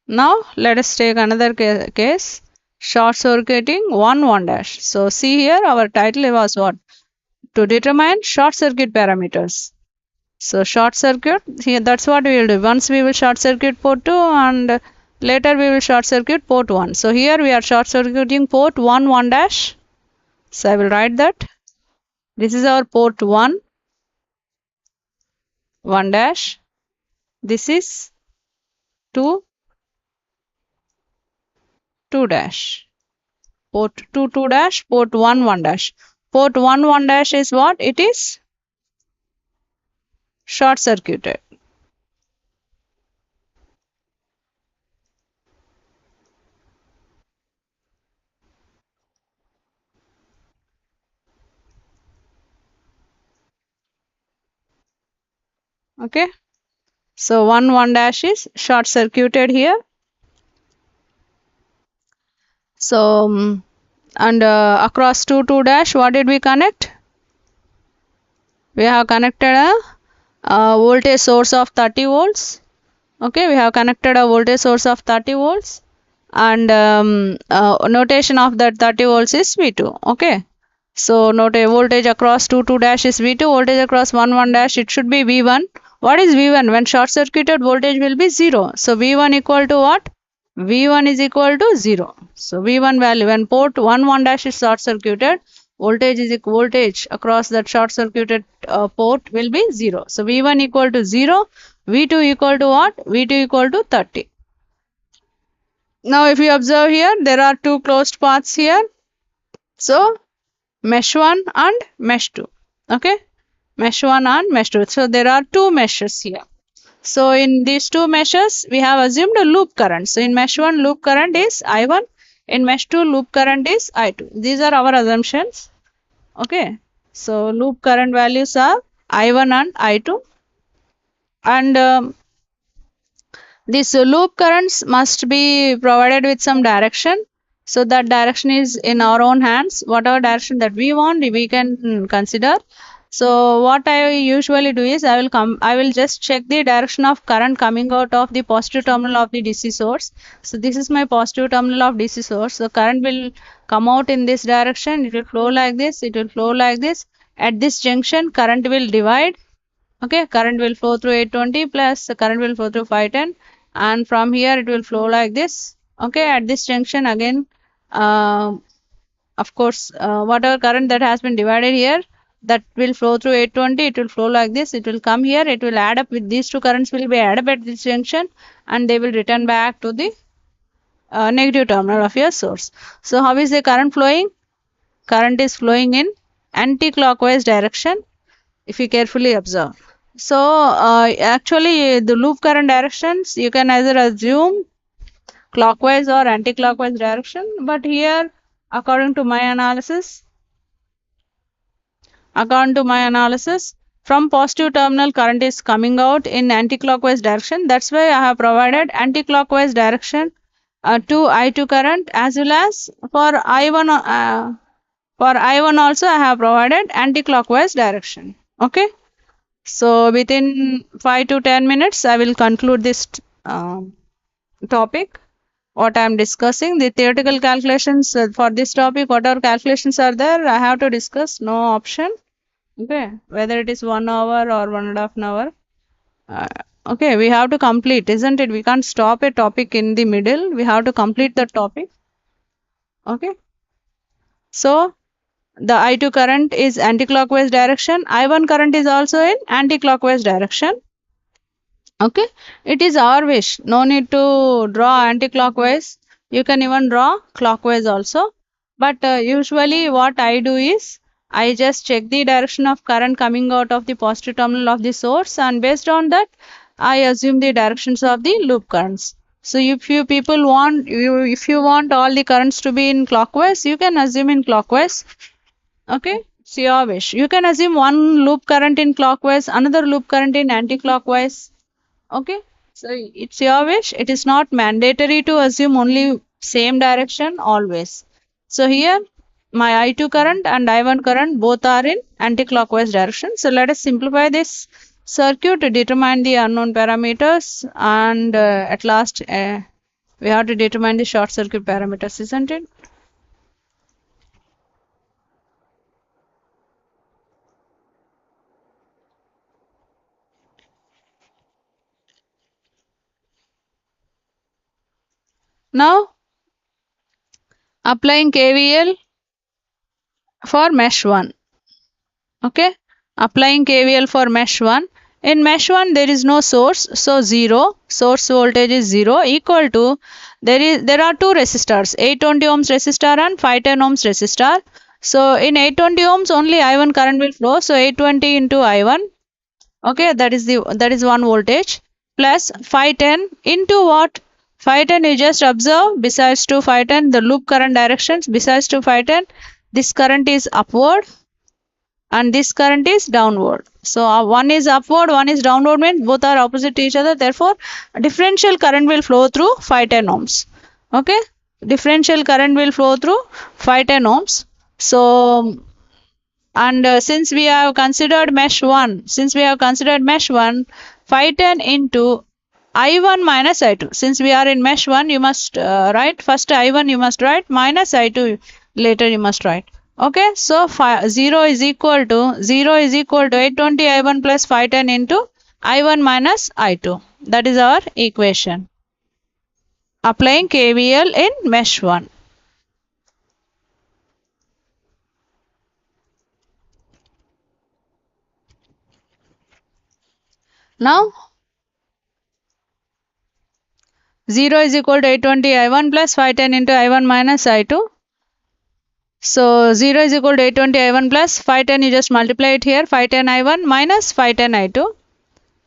Now let us take another case, short circuiting 1 1 dash. So see here our title was what? to determine short circuit parameters. So short circuit, here that's what we will do. Once we will short circuit port 2 and later we will short circuit port 1. So here we are short circuiting port 1 1 dash. So I will write that. This is our port 1 1 dash. This is 2 2 dash. Port 2 2 dash, port 1 1 dash. Port 1 1 dash is what? It is short circuited. Okay. So 1 1 dash is short circuited here. So and across 2 2 dash, what did we connect? We have connected a voltage source of 30 volts. Okay, we have connected a voltage source of 30 volts and notation of that 30 volts is V2. Okay, so note a voltage across 2 2 dash is V2, voltage across 1 1 dash it should be V1. What is V1? When short circuited voltage will be 0. So V1 equal to what? V1 is equal to 0. So V1 value when port 1 1 dash is short circuited, voltage across that short circuited port will be 0. So V1 equal to 0, V2 equal to what? V2 equal to 30. Now if you observe here, there are two closed paths here. So mesh 1 and mesh 2. Okay, mesh 1 and mesh 2. So there are two meshes here. So in these two meshes, we have assumed a loop current. So in mesh 1, loop current is I1. In mesh 2, loop current is I2. These are our assumptions. Okay. So loop current values are I1 and I2. And these loop currents must be provided with some direction. So that direction is in our own hands. Whatever direction that we want, we can consider. So what I usually do is I will just check the direction of current coming out of the positive terminal of the DC source. So this is my positive terminal of DC source. So current will come out in this direction. It will flow like this. It will flow like this. At this junction, current will divide. Okay, current will flow through 820 plus the current will flow through 510, and from here it will flow like this. Okay, at this junction again, of course, whatever current that has been divided here, that will flow through 820, it will flow like this. It will come here, it will add up with these two currents will be added up at this junction, and they will return back to the negative terminal of your source. So how is the current flowing? Current is flowing in anti-clockwise direction if you carefully observe. So actually the loop current directions you can either assume clockwise or anti-clockwise direction, but here according to my analysis from positive terminal current is coming out in anti-clockwise direction. That's why I have provided anti-clockwise direction to I2 current, as well as for I1 also I have provided anti-clockwise direction. Okay. So within 5 to 10 minutes, I will conclude this topic, what I am discussing. The theoretical calculations for this topic, whatever calculations are there, I have to discuss, no option. Okay, whether it is 1 hour or 1.5 hour. Okay, we have to complete, isn't it? We can't stop a topic in the middle. We have to complete the topic. Okay. So the I2 current is anti-clockwise direction. I1 current is also in anti-clockwise direction. Okay, it is our wish. No need to draw anti-clockwise. You can even draw clockwise also. But usually what I do is I just check the direction of current coming out of the positive terminal of the source, and based on that I assume the directions of the loop currents. So if you people want, if you want all the currents to be in clockwise, you can assume in clockwise. Okay, it's your wish. You can assume one loop current in clockwise, another loop current in anti-clockwise. Okay, so it's your wish. It is not mandatory to assume only same direction always. So here my I2 current and I1 current both are in anti-clockwise direction. So let us simplify this circuit to determine the unknown parameters, and at last we have to determine the short circuit parameters, isn't it? Now applying KVL for mesh 1. Okay, applying KVL for mesh 1. In mesh 1 there is no source, so 0. Source voltage is 0 equal to, there are two resistors, 820 ohms resistor and 510 ohms resistor. So in 820 ohms only I1 current will flow, so 820 into I1. Okay, that is one voltage, plus 510 into what? 510 you just observe, besides to 510 the loop current directions, besides to 510 this current is upward and this current is downward. So one is upward, one is downward, means both are opposite to each other. Therefore, differential current will flow through 510 ohms. Okay, differential current will flow through 510 ohms. So, and since we have considered mesh 1, 510 into I1 minus I2. Since we are in mesh 1, you must write first I1 you must write, minus I2 later you must write. Okay, so 0 is equal to 820 I1 plus 510 into I1 minus I2. That is our equation. Applying KVL in mesh 1. Now 0 is equal to 820 I1 plus 510 into I1 minus I2. So 0 is equal to 820 I1 plus 510, you just multiply it here, 510 I1 minus 510 I2.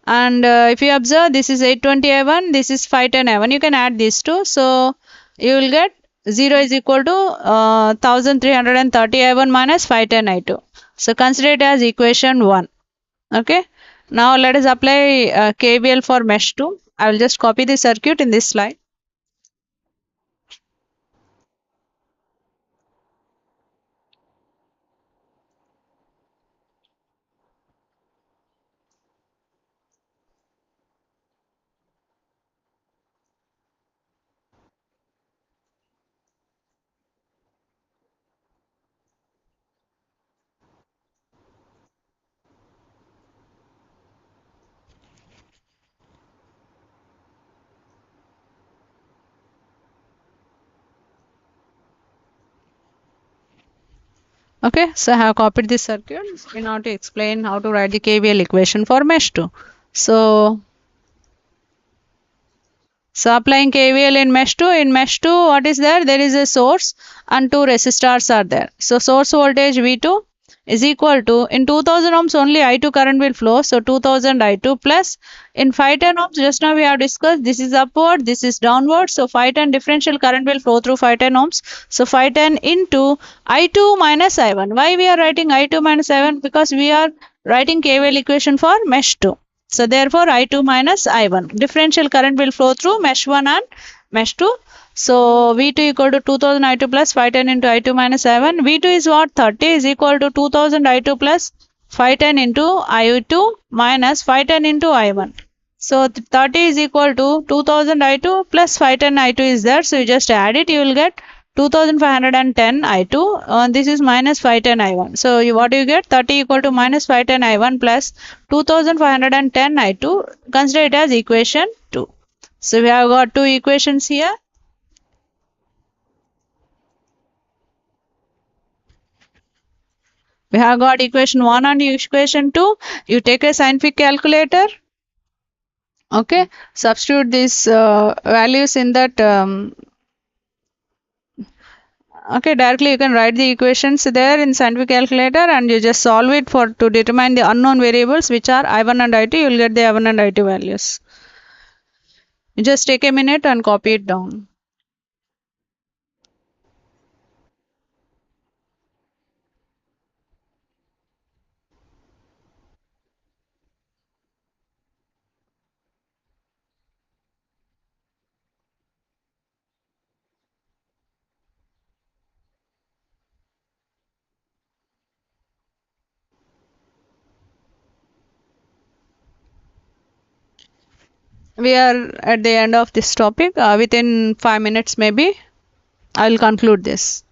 And if you observe, this is 820 I1, this is 510 I1. You can add these two. So you will get 0 is equal to 1330 I1 minus 510 I2. So consider it as equation 1. Okay. Now let us apply KVL for mesh 2. I will just copy the circuit in this slide. Okay, so I have copied this circuit in order to explain how to write the KVL equation for mesh 2. So applying KVL in mesh 2, what is there? There is a source and two resistors are there. So source voltage V2 is equal to, in 2000 ohms only I2 current will flow. So 2000 I2 plus, in 510 ohms just now we have discussed, this is upward, this is downward. So 510 differential current will flow through 510 ohms. So 510 into I2 minus I1. Why we are writing I2 minus I1? Because we are writing KVL equation for mesh 2. So therefore I2 minus I1. Differential current will flow through mesh 1 and mesh 2. So V2 equal to 2000 I2 plus 510 into I2 minus I1. V2 is what? 30 is equal to 2000 I2 plus 510 into I2 minus 510 into I1. So 30 is equal to 2000 I2 plus 510 I2 is there. So you just add it, you will get 2510 I2. This is minus 510 I1. So what do you get? 30 equal to minus 510 I1 plus 2510 I2. Consider it as equation 2. So we have got two equations here. We have got equation 1 and equation 2. You take a scientific calculator. Okay. Substitute these values in that. Okay, directly you can write the equations there in scientific calculator and you just solve it for to determine the unknown variables, which are I1 and I2. You will get the I1 and I2 values. You just take a minute and copy it down. We are at the end of this topic. Within 5 minutes maybe I will conclude this.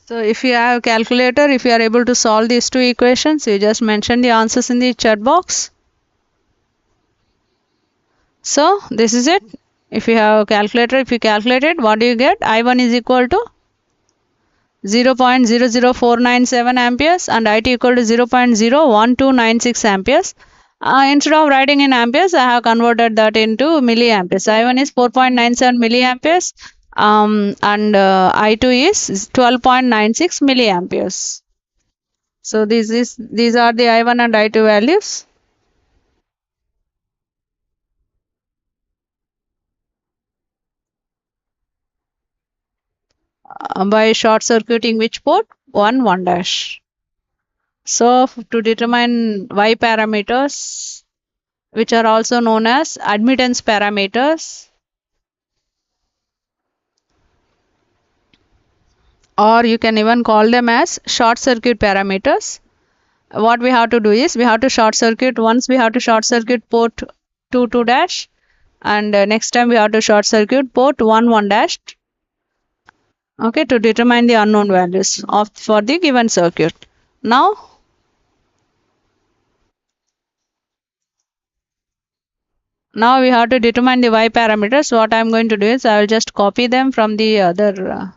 So if you have calculator, if you are able to solve these two equations, you just mention the answers in the chat box. So this is it. If you have a calculator, if you calculate it, what do you get? I1 is equal to 0.00497 amperes and IT equal to 0.01296 amperes. Instead of writing in amperes, I have converted that into milliamperes. I1 is 4.97 milliamperes and I2 is 12.96 milliamperes. So these are the I1 and I2 values. By short circuiting which port? 1 dash. So to determine Y parameters, which are also known as admittance parameters, or you can even call them as short circuit parameters. What we have to do is we have to short circuit, once we have to short circuit port 2 dash, and next time we have to short circuit port 1 dash, okay, to determine the unknown values of for the given circuit. Now we have to determine the Y parameters. What I am going to do is I will just copy them from the other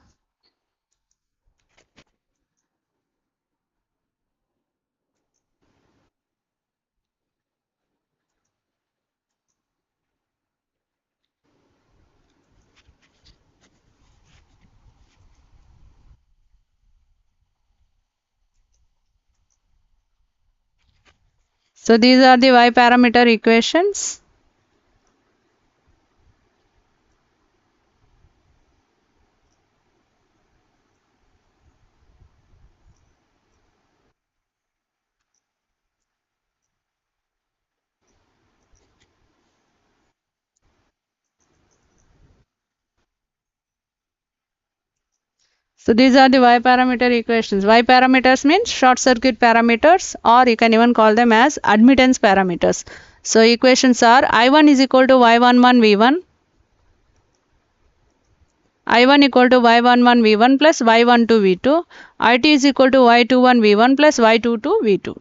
so these are the Y parameter equations. So these are the Y parameter equations. Y parameters means short circuit parameters, or you can even call them as admittance parameters. So equations are I1 is equal to Y11 V1, I1 equal to Y11 V1 plus Y12 V2, IT is equal to Y21 V1 plus Y22 V2.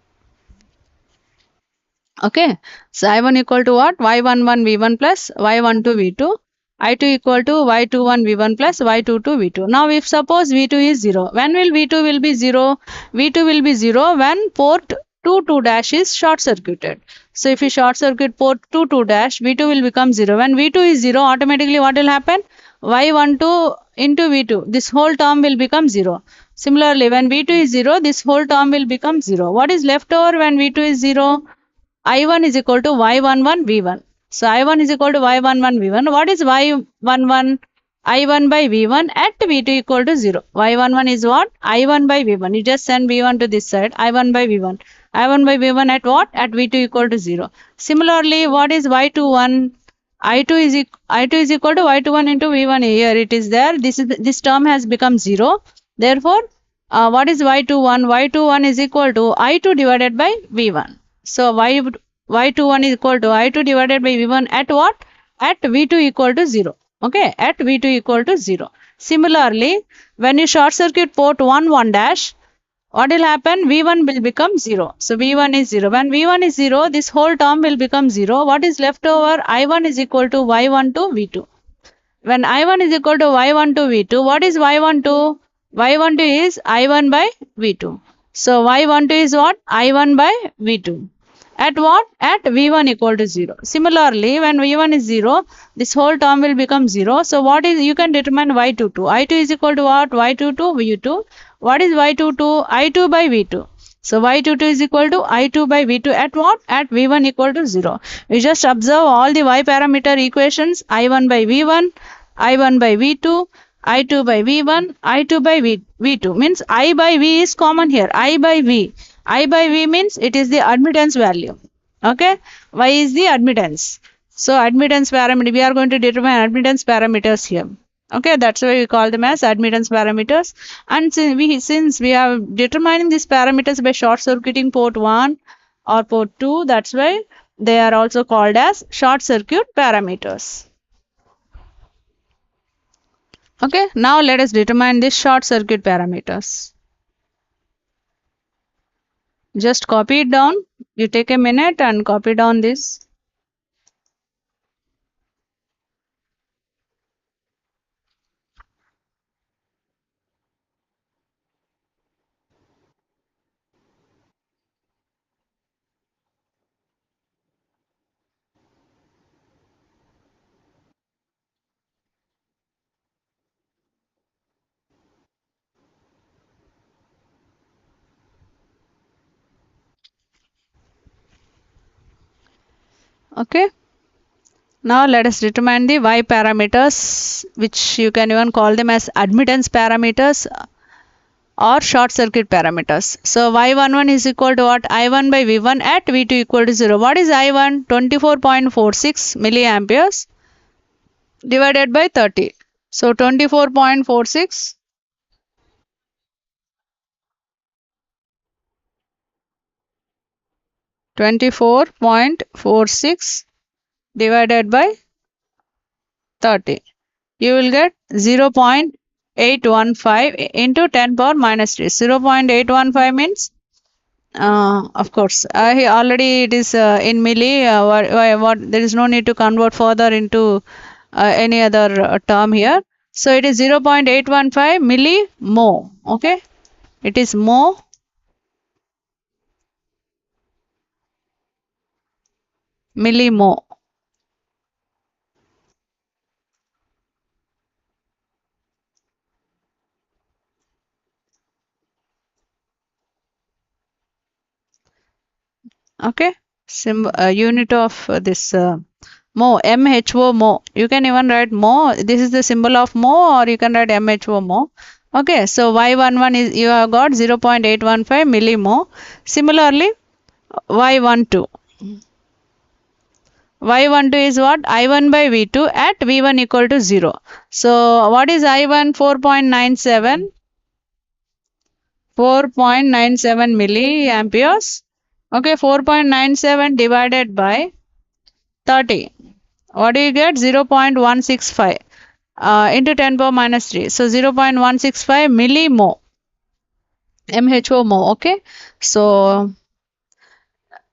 Okay, so I1 equal to what? Y11 V1 plus Y12 V2. I2 equal to Y21 V1 plus Y22 V2. Now if suppose V2 is 0, when will V2 will be 0? V2 will be 0 when port 2 dash is short circuited. So if you short circuit port 2 dash, V2 will become 0. When V2 is 0, automatically what will happen? Y12 into V2, this whole term will become 0. Similarly, when V2 is 0, this whole term will become 0. What is left over when V2 is 0? I1 is equal to Y11 V1. So I1 is equal to Y11 V1. What is Y11? I1 by V1 at V2 equal to 0. Y11 is what? I1 by V1. You just send V1 to this side. I1 by V1. I1 by V1 at what? At V2 equal to 0. Similarly, what is Y21? I2 is equal to Y21 into V1. Here it is there. This term has become 0. Therefore, what is Y21? Y21 is equal to I2 divided by V1. So Y21 is equal to I2 divided by V1 at what? At V2 equal to 0. Okay, at V2 equal to 0. Similarly, when you short circuit port 1 dash, what will happen? V1 will become 0. So V1 is 0. When V1 is 0, this whole term will become 0. What is left over? I1 is equal to Y1 to V2. When I1 is equal to Y1 to V2, what is Y12? Y12 is I1 by V2. So Y12 is what? I1 by V2. At what? At V1 equal to 0. Similarly, when V1 is 0, this whole term will become 0. So what is, you can determine Y22. I2 is equal to what? Y22 V2. What is Y22? I2 by V2. So Y22 is equal to I2 by V2 at what? At V1 equal to 0. We just observe all the Y parameter equations. I1 by V1, I1 by V2, I2 by V1, I2 by V2. Means I by V is common here. I by V. I by V means it is the admittance value. Okay. Y is the admittance. So admittance parameter, we are going to determine admittance parameters here. Okay, that's why we call them as admittance parameters. And since we are determining these parameters by short circuiting port 1 or port 2, that's why they are also called as short circuit parameters. Okay, now let us determine the short circuit parameters. Just copy it down. You take a minute and copy down this. Okay. Now let us determine the Y parameters, which you can even call them as admittance parameters or short circuit parameters. So Y11 is equal to what? I1 by V1 at V2 equal to 0. What is I1? 24.46 milliamperes divided by 30. So 24.46 24.46 divided by 30. You will get 0.815 into 10 power minus 3. 0.815 means, of course, already it is in milli. What there is no need to convert further into any other term here. So it is 0.815 millimho. Okay, it is mho. Millimho. Okay, unit of this mho, MHO mho. You can even write mho. This is the symbol of mho, or you can write MHO mho. Okay, so Y11 is, you have got 0.815 millimho. Similarly, Y12. Y12 is what? I1 by V2 at V1 equal to 0. So what is I1? 4.97. 4.97 milliamperes. Okay, 4.97 divided by 30. What do you get? 0.165 into 10 power minus 3. So 0.165 millimho. MHO mho. Okay. So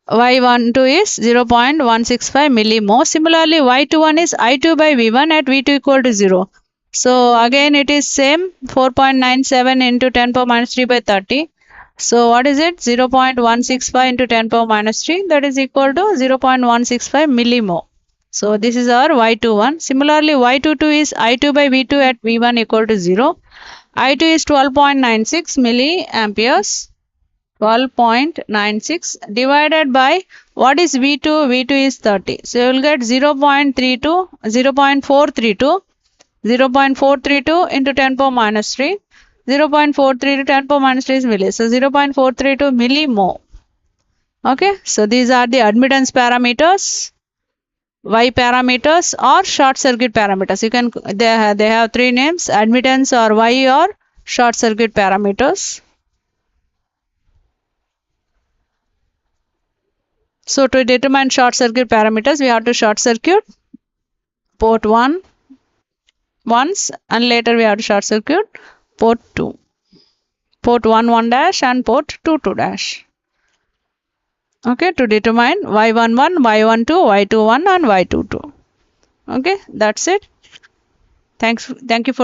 Y12 is 0.165 millimho. Similarly, Y21 is I2 by V1 at V2 equal to 0. So again it is same, 4.97 into 10 power minus 3 by 30. So what is it? 0.165 into 10 power minus 3, that is equal to 0.165 millimho. So this is our Y21. Similarly, Y22 is I2 by V2 at V1 equal to 0. I2 is 12.96 milliamperes. 12.96 divided by, what is V2? V2 is 30. So you will get 0.32, 0.432, 0.432 into 10 power minus 3. 0.432 10 power minus 3 is milli. So 0.432 millimho. Okay, so these are the admittance parameters, Y parameters or short circuit parameters. You can, they have three names: admittance or Y or short circuit parameters. So to determine short circuit parameters, we have to short circuit port 1 once, and later we have to short circuit port 2. Port 1 1 dash and port 2 2 dash. Okay, to determine Y11, Y12, Y21 and Y22. Okay, that's it. Thank you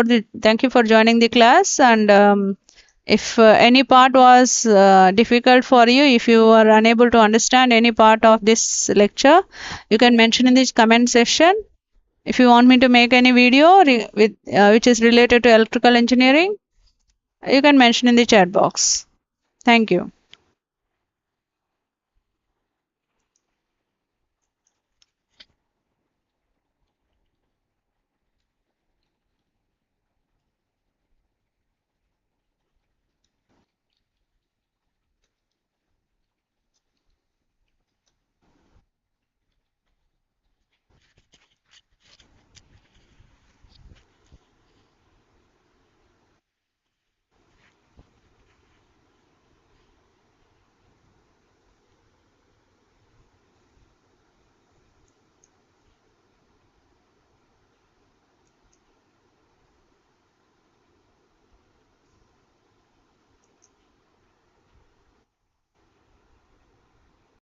for joining the class. And if any part was difficult for you, if you are unable to understand any part of this lecture, you can mention in the comment section. If you want me to make any video which is related to electrical engineering, you can mention in the chat box. Thank you.